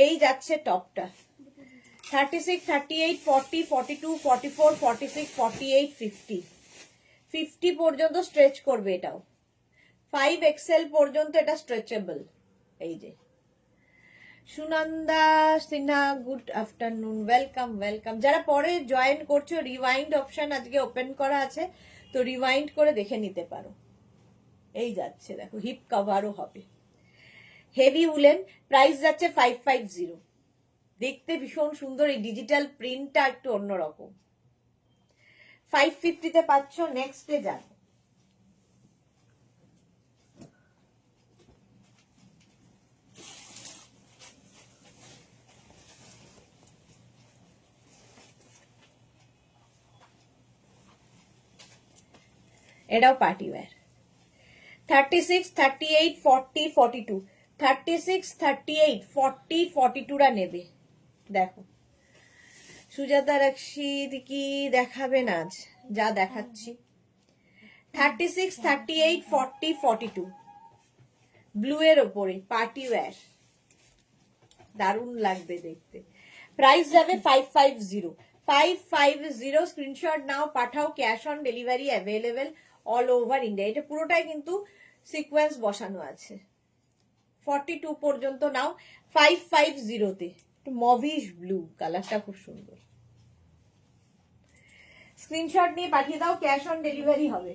এই যাচ্ছে টপটা 36, 38, 40, 42, 44, 46, 48, 50 50 পর্যন্ত স্ট্রেচ করবে এটাও। 5XL পর্যন্ত এটা স্ট্রেচেবল। এই যে Sunanda Sinha, good afternoon, welcome welcome. যারা পরে জয়েন করছো, রিওয়াইন্ড অপশন আজকে ওপেন করা আছে, তো রিওয়াইন্ড করে দেখে নিতে পারো। এই যাচ্ছে দেখো, হিপ কভারও হবে, হেভি উলেন, প্রাইস যাচ্ছে 550। দেখতে ভীষণ সুন্দর, এই ডিজিটাল প্রিন্টটা একটু অন্যরকম। 550-তে পাচ্ছ। নেক্সটে যান, এটাও পার্টি ওয়্যার। 36, 38, 40, 42, 36, 38, 40, 42রা নেবে। দেখো সুজাতা রক্ষিত কি দেখাবে না আজ, যা দেখাচ্ছি। 36, 38, 40, 42 ব্লু এর ওপরে পার্টি ওয়্যার, দারুণ লাগবে দেখতে। প্রাইস যাবে 550। 550 স্ক্রিনশট নাও, পাঠাও, cash on delivery available all over India. এটা পুরোটাই কিন্তু সিকোয়েন্স বসানো আছে। 42 পর্যন্ত নাও 550-তে। মভিশ ব্লু কালারটা খুব সুন্দর। স্ক্রিনশট নিয়ে পাঠিয়ে দাও, ক্যাশ অন ডেলিভারি হবে।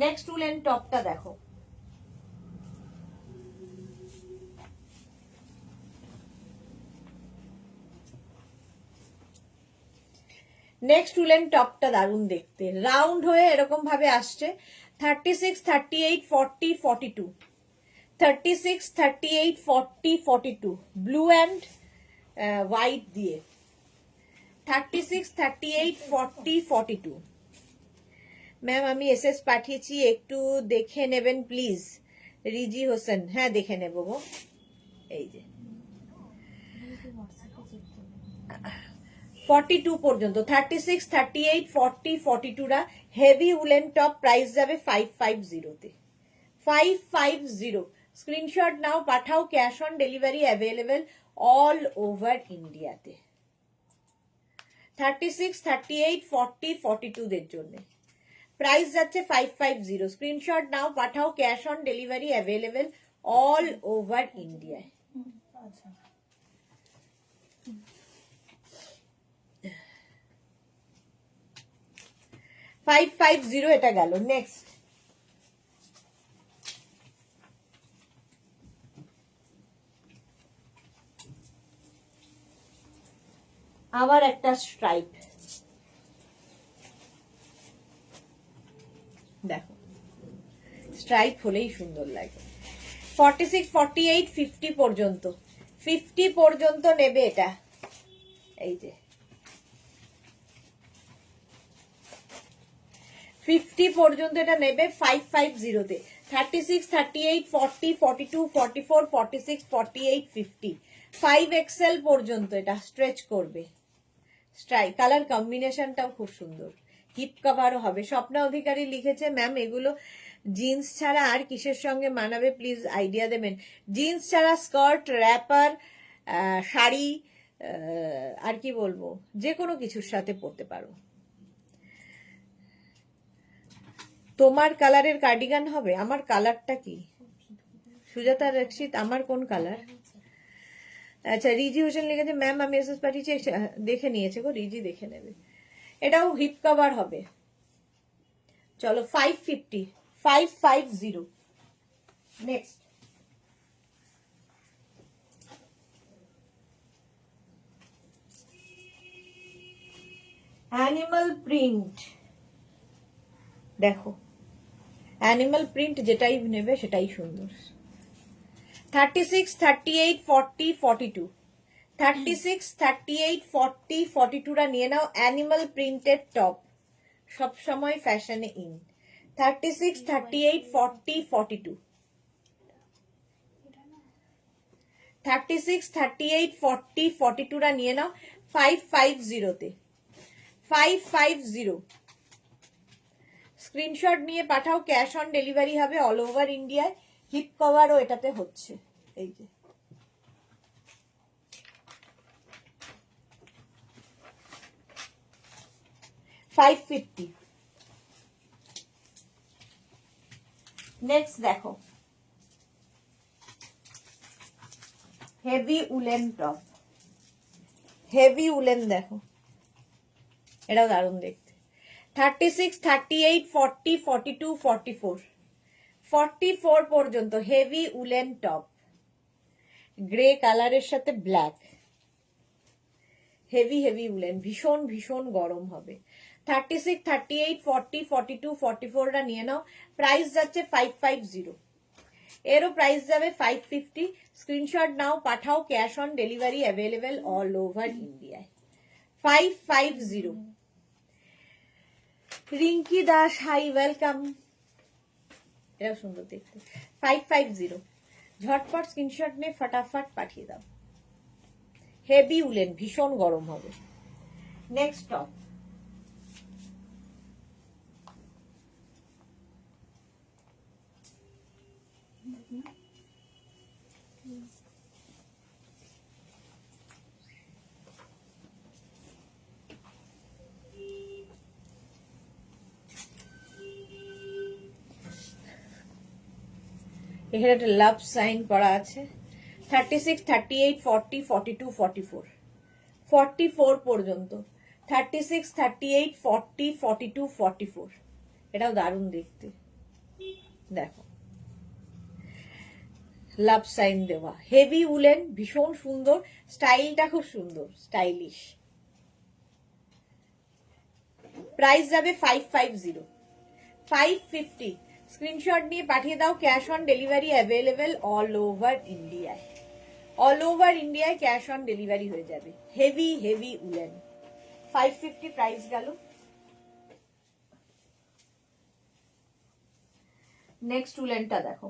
নেক্সট উলেন টপটা দেখো, নেক্সট উলেন টপটা দারুণ দেখতে, রাউন্ড হয়ে এরকম ভাবে আসছে। 36, 38, 40, 42, 36, 38, 40, 42 ব্লু অ্যান্ড হোয়াইট দিয়ে। 36, 38, 40, 42। ম্যাম আমি এসএস পাঠিয়েছি, একটু দেখে নেবেন প্লিজ। রিজি হোসেন, হ্যাঁ দেখে নেব গো। এই যে 42 পর্যন্ত, 36, 38, 40, 42রা হেভি উলেন টপ, প্রাইস যাবে 550-তে। 550 স্ক্রিনশট নাও, পাঠাও, cash on delivery available all over ইন্ডিয়াতে। 36, 38, 40, 42 দের জন্য প্রাইস যাচ্ছে 550। স্ক্রিনশট নাও, পাঠাও, cash on delivery available all over ইন্ডিয়ায়। আচ্ছা 550 এটা গেল। নেক্সট আবার একটা স্ট্রাইপ দেখো, স্ট্রাইপ হলেই সুন্দর লাগে। 46, 48, 50 পর্যন্ত, 50 পর্যন্ত নেবে এটা। এই যে 50 পর্যন্ত এটা নেবে 550-তে। 36, 38, 40, 42, 44, 46, 48, 50 5XL পর্যন্ত এটা স্ট্রেচ করবে। স্ট্রাইক কালার কম্বিনেশনটাও খুব সুন্দর, হিপ কভারও হবে। স্বপ্না অধিকারী লিখেছে, ম্যাম এগুলো জিন্স ছাড়া আর কিসের সঙ্গে মানাবে, প্লিজ আইডিয়া দেবেন। জিন্স ছাড়া স্কার্ট, র্যাপার, শাড়ি, আর কি বলবো, যে কোনো কিছুর সাথে পরতে পারো। তোমার কালারের কার্ডিগান হবে। আমার কালারটা কি? সুজাতা রক্ষিত, আমার কোন কালার? আচ্ছা রিজি হোসেন লিখেছে, ম্যাম আমি এসএস পাঠিয়েছি, দেখে নিয়েছে গো, রিজি দেখে নেবে। এটাও হিপ কভার হবে। চলো 550, 550 নেক্সট। অ্যানিমাল প্রিন্ট দেখো, অ্যানিমাল প্রিন্ট যেটাই নেবে সেটাই সুন্দর। 36, 38, 40, 42, 36, 38, 40, 42রা নিয়ে নাও। অ্যানিমাল প্রিন্টেড টপ সব সময় ফ্যাশনে ইন। 36, 38, 40, 42, 36, 38, 40, 42রা নিয়ে নাও 550-তে। 550 স্ক্রিনশট নিয়ে পাঠাও, ক্যাশ অন ডেলিভারি হবে অল ওভার ইন্ডিয়ায়। হিপ কভারও এটাতে হচ্ছে, এই যে $550। নেক্সট দেখো heavy woollen top, heavy woollen দেখো, এটাও দারুণ দেখতে। 36, 38, 40, 42, 44, 44 পর্যন্ত হেভি উলেন টপ, গ্রে কালারের সাথে ব্ল্যাক, হেভি হেভি উলেন, ভীষণ ভীষণ গরম হবে। 36, 38, 40, 42, 44টা নিয়ে নাও। প্রাইস যাচ্ছে 550, এরও প্রাইস যাবে 550। স্ক্রিনশট নাও, পাঠাও, cash on delivery available all over ইন্ডিয়ায়। 550। Rinki Das, hi, welcome. এটা সুন্দর দেখতে। 550, ঝটপট স্ক্রিনশট নিয়ে ফটাফট পাঠিয়ে দাও। হেভি উলেন, ভীষণ গরম হবে। নেক্সট টপ, এখানে একটা লাভ সাইন করা আছে। 36, 38, 40, 42, 44, 44 পর্যন্ত। 36, 38, 40, 42, 44, এটাও দারুণ দেখতে দেখো, লাভ সাইন দেওয়া, হেভি উলেন, ভীষণ সুন্দর, স্টাইলটা খুব সুন্দর, স্টাইলিশ। প্রাইস যাবে 550, 550। স্ক্রিনশট নিয়ে পাঠিয়ে দাও, cash on delivery available all over ইন্ডিয়ায়। অল ওভার ইন্ডিয়ায় ক্যাশ অন ডেলিভারি হয়ে যাবে। হেভি হেভি উলেন, 550 প্রাইস গেল। নেক্সট উলেনটা দেখো,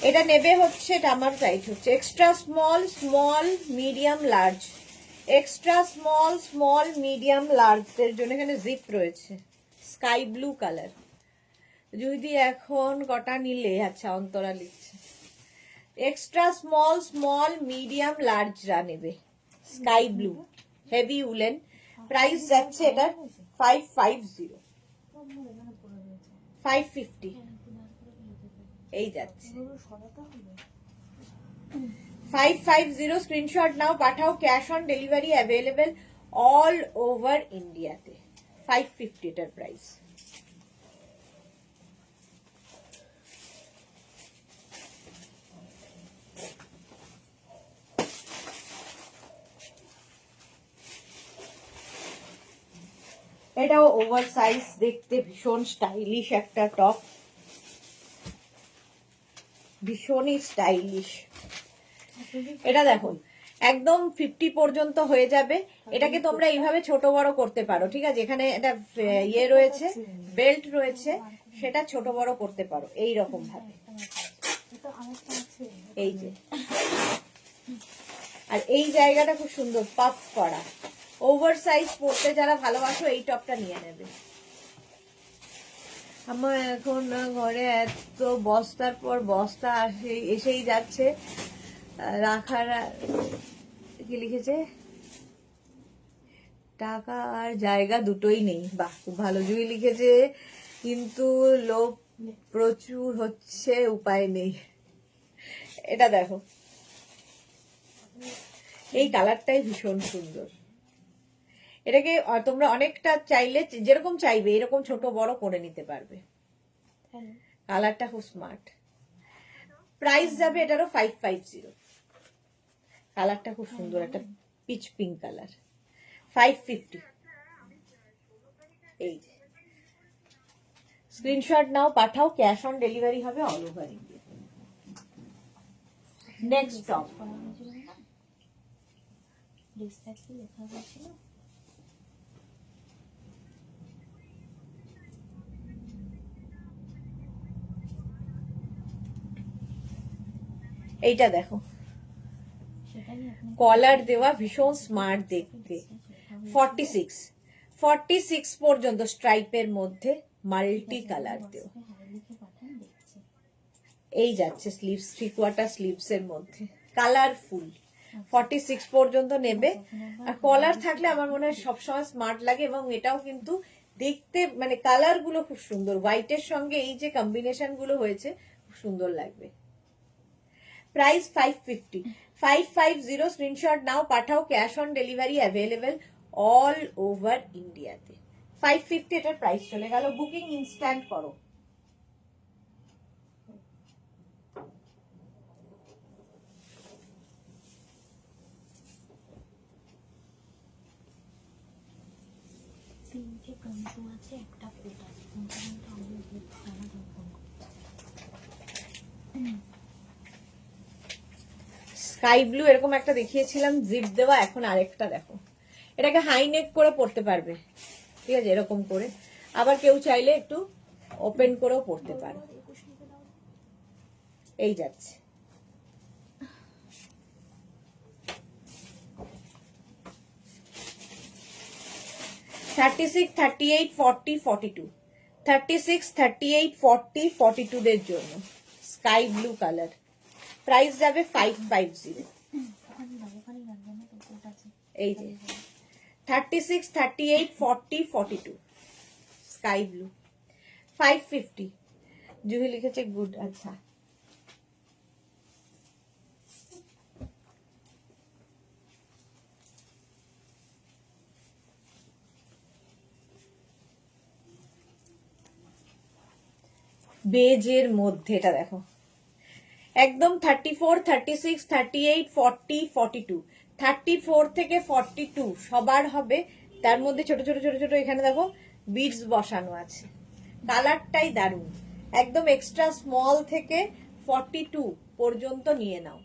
এটা নেবে হচ্ছে, এটা আমার টাইট হচ্ছে, extra small, small, medium, large. Extra small, small, medium, large এর জন্য এখানে জিপ রয়েছে, স্কাই ব্লু কালার। যদি এখন কটা নিলে, আচ্ছা অন্তরা লিখছে, এক্সট্রা স্মল, স্মল, মিডিয়াম, লার্জরা নেবে, sky blue, heavy woollen. Price যাচ্ছে এটা 550, 550 এই যাচ্ছে। 550 স্ক্রিনশট নাও, পাঠাও, cash on delivery available all over ইন্ডিয়াতে। 550 এটার প্রাইস। এটাও ওভার সাইজ দেখতে, ভীষণ স্টাইলিশ একটা টপ, ভীষণই স্টাইলিশ। এটা দেখো একদম 50 পর্যন্ত হয়ে যাবে। এটাকে তোমরা এইভাবে ছোট বড় করতে পারো, ঠিক আছে? এখানে এটা ইয়ে রয়েছে, বেল্ট রয়েছে, সেটা ছোট বড় করতে পারো এই রকম ভাবে, এই যে। আর এই জায়গাটা খুব সুন্দর, পাফ করা, ওভার সাইজ পড়তে যারা ভালোবাসো এই টপটা নিয়ে নেবে। আমার এখন ঘরে এত বস্তার পর বস্তা এসেই যাচ্ছে, রাখার কি লিখেছে, টাকা আর জায়গা দুটোই নেই। বাহ, খুব ভালো জুই লিখেছে, কিন্তু লোভ প্রচুর হচ্ছে, উপায় নেই। এটা দেখো, এই কালারটাই ভীষণ সুন্দর। এটাকে তোমরা অনেকটা চাইলে যেরকম চাইবে এরকম ছোট বড় করে নিতে পারবে। কালারটা খুব স্মার্ট। প্রাইস যাবে এটারও 550। কালারটা খুব সুন্দর, একটা পিচ পিঙ্ক কালার, 550। এই যে স্ক্রিনশট নাও, পাঠাও, ক্যাশ অন ডেলিভারি হবে all over India. Next top, এইটা দেখো, সেটাই আপনি কলার দেওয়া, ভীষণ স্মার্ট দেখতে। 46 পর্যন্ত স্ট্রাইপের মধ্যে মাল্টি কালার দেওয়া। হাই লিখে পাঠান, দেখছি। এই যাচ্ছে স্লিভস, 3/4 স্লিভস এর মধ্যে কালারফুল। 46 পর্যন্ত নেবে। আর কলার থাকলে আমার মনে হয় সবসময় স্মার্ট লাগে, এবং এটাও কিন্তু দেখতে মানে কালার গুলো খুব সুন্দর, হোয়াইটের সঙ্গে এই যে কম্বিনেশন গুলো হয়েছে খুব সুন্দর লাগবে। প্রাইস 550 স্ক্রিনশট নাও, পাঠাও, cash on delivery available all over ইন্ডিয়াতে। 550 এটার প্রাইস চলে গেল। বুকিং ইনস্ট্যান্ট করো। তিনটে পঞ্চু আছে, একটা কোট আছে, কোনটা কিন্তু আমি জানা দরকার। স্কাই ব্লু এরকম একটা দেখিয়েছিলাম জিপ দেওয়া, এখন আরেকটা দেখো। এটাকে হাই নেক করে পরতে পারবে, ঠিক আছে, এরকম করে। আবার কেউ চাইলে একটু ওপেন করেও পরতে পারে। এই যাচ্ছে, $36, $38, $40, $42, $36, $38, $40, $42 দের জন্য স্কাই ব্লু কালার। প্রাইস যাবে 550। ওখানে দাও, ওখানে রাখবো না তো, কোট আছে। এই যে 36, 38, 40, 42 স্কাই ব্লু। 550। জুহি লিখেছে গুড। আচ্ছা, বেজের মধ্যে এটা দেখো, একদম 34, 36, 38, 40, 42, 34 থেকে 42 সবার হবে। তার মধ্যে ছোট ছোট ছোট ছোট এখানে দেখো বিডস বসানো আছে। কালারটাই দারুণ, একদম এক্সট্রা স্মল থেকে 42 পর্যন্ত নিয়ে নাও।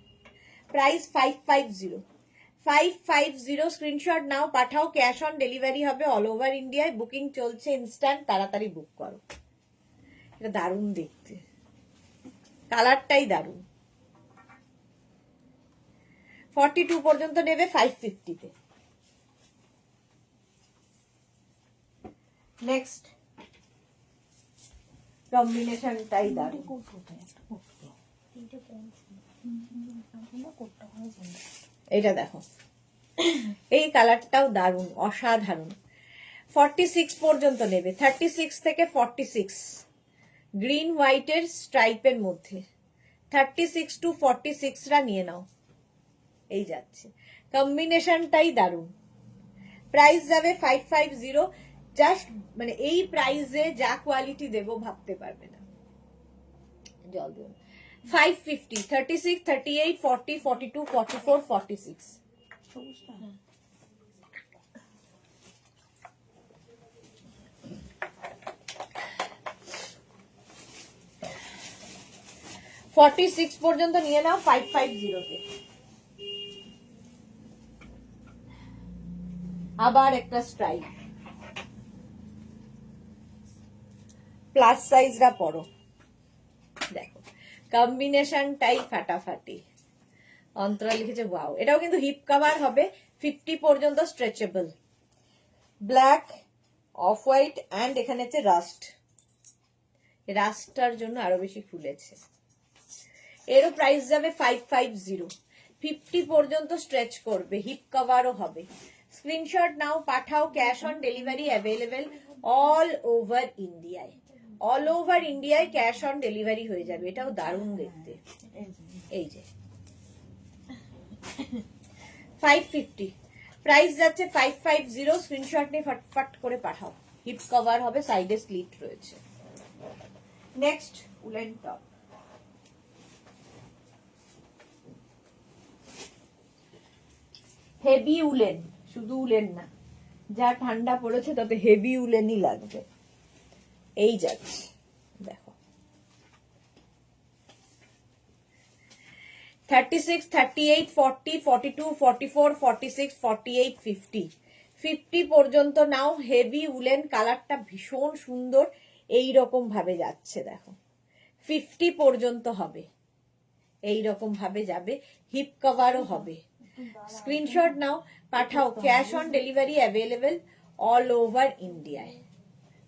প্রাইস 550 স্ক্রিনশট নাও, পাঠাও, ক্যাশ অন ডেলিভারি হবে অল ওভার ইন্ডিয়ায়। বুকিং চলছে ইনস্ট্যান্ট, তাড়াতাড়ি বুক করো। এটা দারুণ দেখতে, কালারটাই দারুণ। 42 পর্যন্ত নেবে 550 তে। নেক্সট কম্বিনেশনটাই দারুণ। কোট কোথায়? একটা কোট দাও। তিনটে পঞ্চু, কোটটা হয় সুন্দর। এটা দেখো, এই কালারটাও দারুণ, অসাধারণ। 46 পর্যন্ত নেবে, 36 থেকে 46 গ্রিন হোয়াইটের স্ট্রাইপের মধ্যে। 36 to 46 রা নিয়ে নাও। এই যাচ্ছে, কম্বিনেশনটাই দারুণ। প্রাইস যাবে 550। জাস্ট মানে এই প্রাইসে যা কোয়ালিটি দেবো ভাবতে পারবে না। জল দেবো। 550, 36, 38, 40, 42, 44, 46 সবুজটা? হ্যাঁ। 46 পর্যন্ত নিয়ে নাও 550 তে। আবার একটা স্ট্রাইপ, প্লাস সাইজরা পরো। দেখো কম্বিনেশনটাই ফাটাফাটি। অন্তরা লিখেছে ওয়াও। এটাও কিন্তু হিপ কভার হবে, 50 পর্যন্ত stretchable. Black, off white and এখানে হচ্ছে রাস্ট। রাস্টটার জন্য আরো বেশি খুলেছে। এরও প্রাইস যাবে 550। 50 পর্যন্ত স্ট্রেচ করবে, হিপ কভারও হবে। স্ক্রিনশট নাও, পাঠাও, cash on delivery available all over ইন্ডিয়ায়। অল ওভার ইন্ডিয়ায় ক্যাশ অন ডেলিভারি হয়ে যাবে। এটাও দারুণ দেখতে। এই যে 550 প্রাইস যাচ্ছে 550। স্ক্রিনশট নিয়ে ফটফট করে পাঠাও। হিপ কভার হবে, সাইডে স্লিট রয়েছে। Next woollen top. Heavy woollen, শুধু উলেন না, যা ঠান্ডা পড়েছে তাতে হেভি উলেনই লাগবে। এই যাচ্ছে দেখো, 36, 38, 40, 42, 44, 46, 48, 50 50 পর্যন্ত নাও। হেভি উলেন, কালারটা ভীষণ সুন্দর, এই রকম ভাবে যাচ্ছে দেখো। 50 পর্যন্ত হবে, এই রকম ভাবে যাবে, হিপ কভারও হবে। স্ক্রিনশট নাও, পাঠাও, cash on delivery available all over ইন্ডিয়ায়।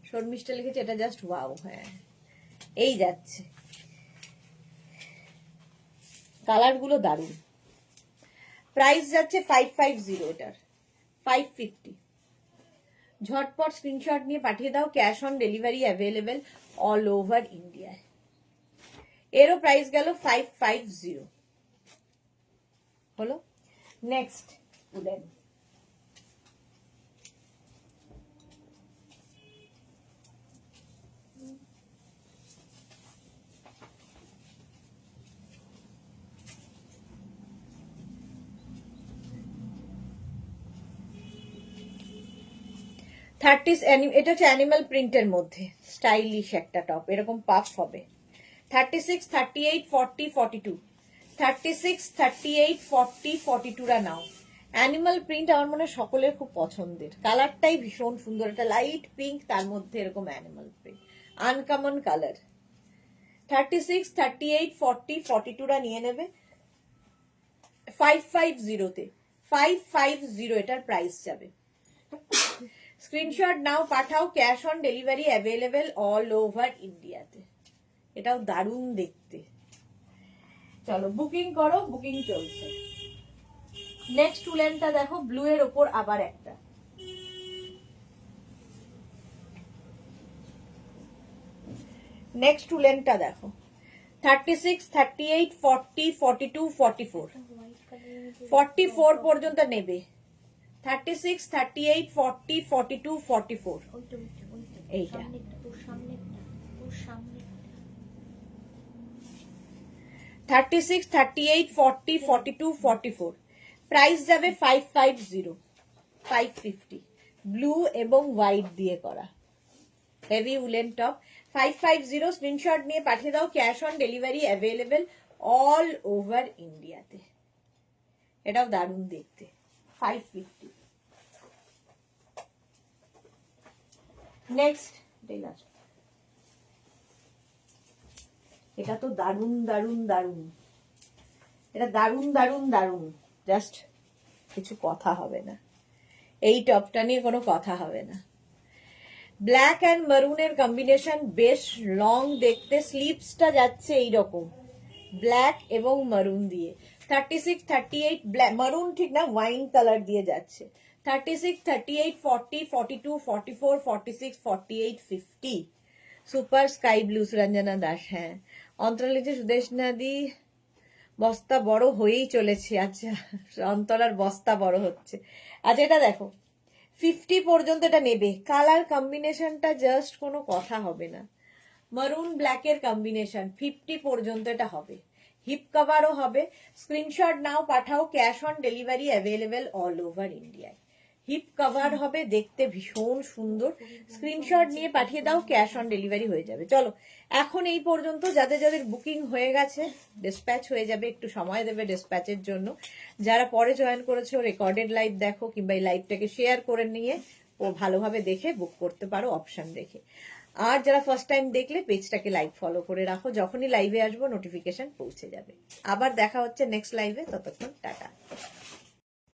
শর্মিষ্ঠা লিখেছে এটা জাস্ট ওয়াও। হ্যাঁ, এই যাচ্ছে, কালার গুলো দারুন। প্রাইস যাচ্ছে 550, এটার 550। ঝটপট স্ক্রিনশট নিয়ে পাঠিয়ে দাও, cash on delivery available all over ইন্ডিয়ায়। এরও প্রাইস গেল 550 হলো। নেক্সট উলেন, এটা হচ্ছে অ্যানিমাল প্রিন্টের মধ্যে স্টাইলিশ একটা টপ, এরকম পাফ হবে। 36, 38, 40, 42, 36, 38, 40, 42 রা নাও। অ্যানিমাল প্রিন্ট আমার মনে হয় সকলের খুব পছন্দের, কালারটাই ভীষণ সুন্দর, এটা লাইট পিঙ্ক, তার মধ্যে এরকম অ্যানিমাল প্রিন্ট, আনকমন কালার। 36, 38, 40, 42 রা নিয়ে নেবে 550 তে। 550 এটার প্রাইস যাবে। স্ক্রিনশট নাও, পাঠাও, cash on delivery available all over ইন্ডিয়াতে। এটাও দারুণ দেখতে। চলো বুকিং করো, বুকিং চলছে। নেক্সট উলেনটা দেখো, ব্লু এর ওপর আবার একটা, নেক্সট উলেনটা দেখো। 36, 38, 40, 42, 44, 44 পর্যন্ত নেবে। 36, 38, 40, 42, 44 এইটা। 36, 38, 40, 42, 44 প্রাইস যাবে 550, 550। ব্লু এবং হোয়াইট দিয়ে করা হেভি উলেন টপ, 550। স্ক্রিনশট নিয়ে পাঠিয়ে দাও, cash on delivery available all over ইন্ডিয়াতে। এটাও দারুণ দেখতে, 550। নেক্সট এটা তো দারুণ দারুণ দারুণ, এটা দারুণ দারুণ দারুণ, জাস্ট কিছু কথা হবে না, এই টপটা নিয়ে কোনো কথা হবে না। ব্ল্যাক অ্যান্ড মারুনের কম্বিনেশন, বেশ লং দেখতে, স্লিভসটা যাচ্ছে এইরকম ব্ল্যাক এবং মারুন দিয়ে। 36, 38 মারুন ঠিক না, ওয়াইন কালার দিয়ে যাচ্ছে। 36, 38, 40, 42, 44, 46, 48, 50 super sky blue. Suranjana Das, হ্যাঁ। অন্তরাল লিখছে সুদেশনাদি বস্তা বড় হয়েই চলেছে। আচ্ছা, অন্তরার বস্তা বড় হচ্ছে। আচ্ছা, এটা দেখো 50 পর্যন্ত এটা নেবে, কালার কম্বিনেশনটা জাস্ট কোনো কথা হবে না, মারুন ব্ল্যাকের কম্বিনেশন। 50 পর্যন্ত এটা হবে, হিপ কভারও হবে। স্ক্রিনশট নাও, পাঠাও, cash on delivery available all over ইন্ডিয়ায়। হিপ কভার হবে, দেখতে ভীষণ সুন্দর। স্ক্রিনশট নিয়ে পাঠিয়ে দাও, ক্যাশ অন ডেলিভারি হয়ে যাবে। চলো এখন এই পর্যন্ত, যাদের যাদের বুকিং হয়ে গেছে ডিসপ্যাচ হয়ে যাবে, একটু সময় দেবে ডিসপ্যাচের জন্য। যারা পরে জয়েন করেছো, রেকর্ডেড লাইভ দেখো, কিংবা এই লাইভটাকে শেয়ার করে নিয়ে ও ভালোভাবে দেখে বুক করতে পারো অপশন দেখে। আর যারা ফার্স্ট টাইম দেখলে পেজটাকে লাইক ফলো করে রাখো, যখনই লাইভে আসবো নোটিফিকেশন পৌঁছে যাবে। আবার দেখা হচ্ছে নেক্সট লাইভে, ততক্ষণ টাটা।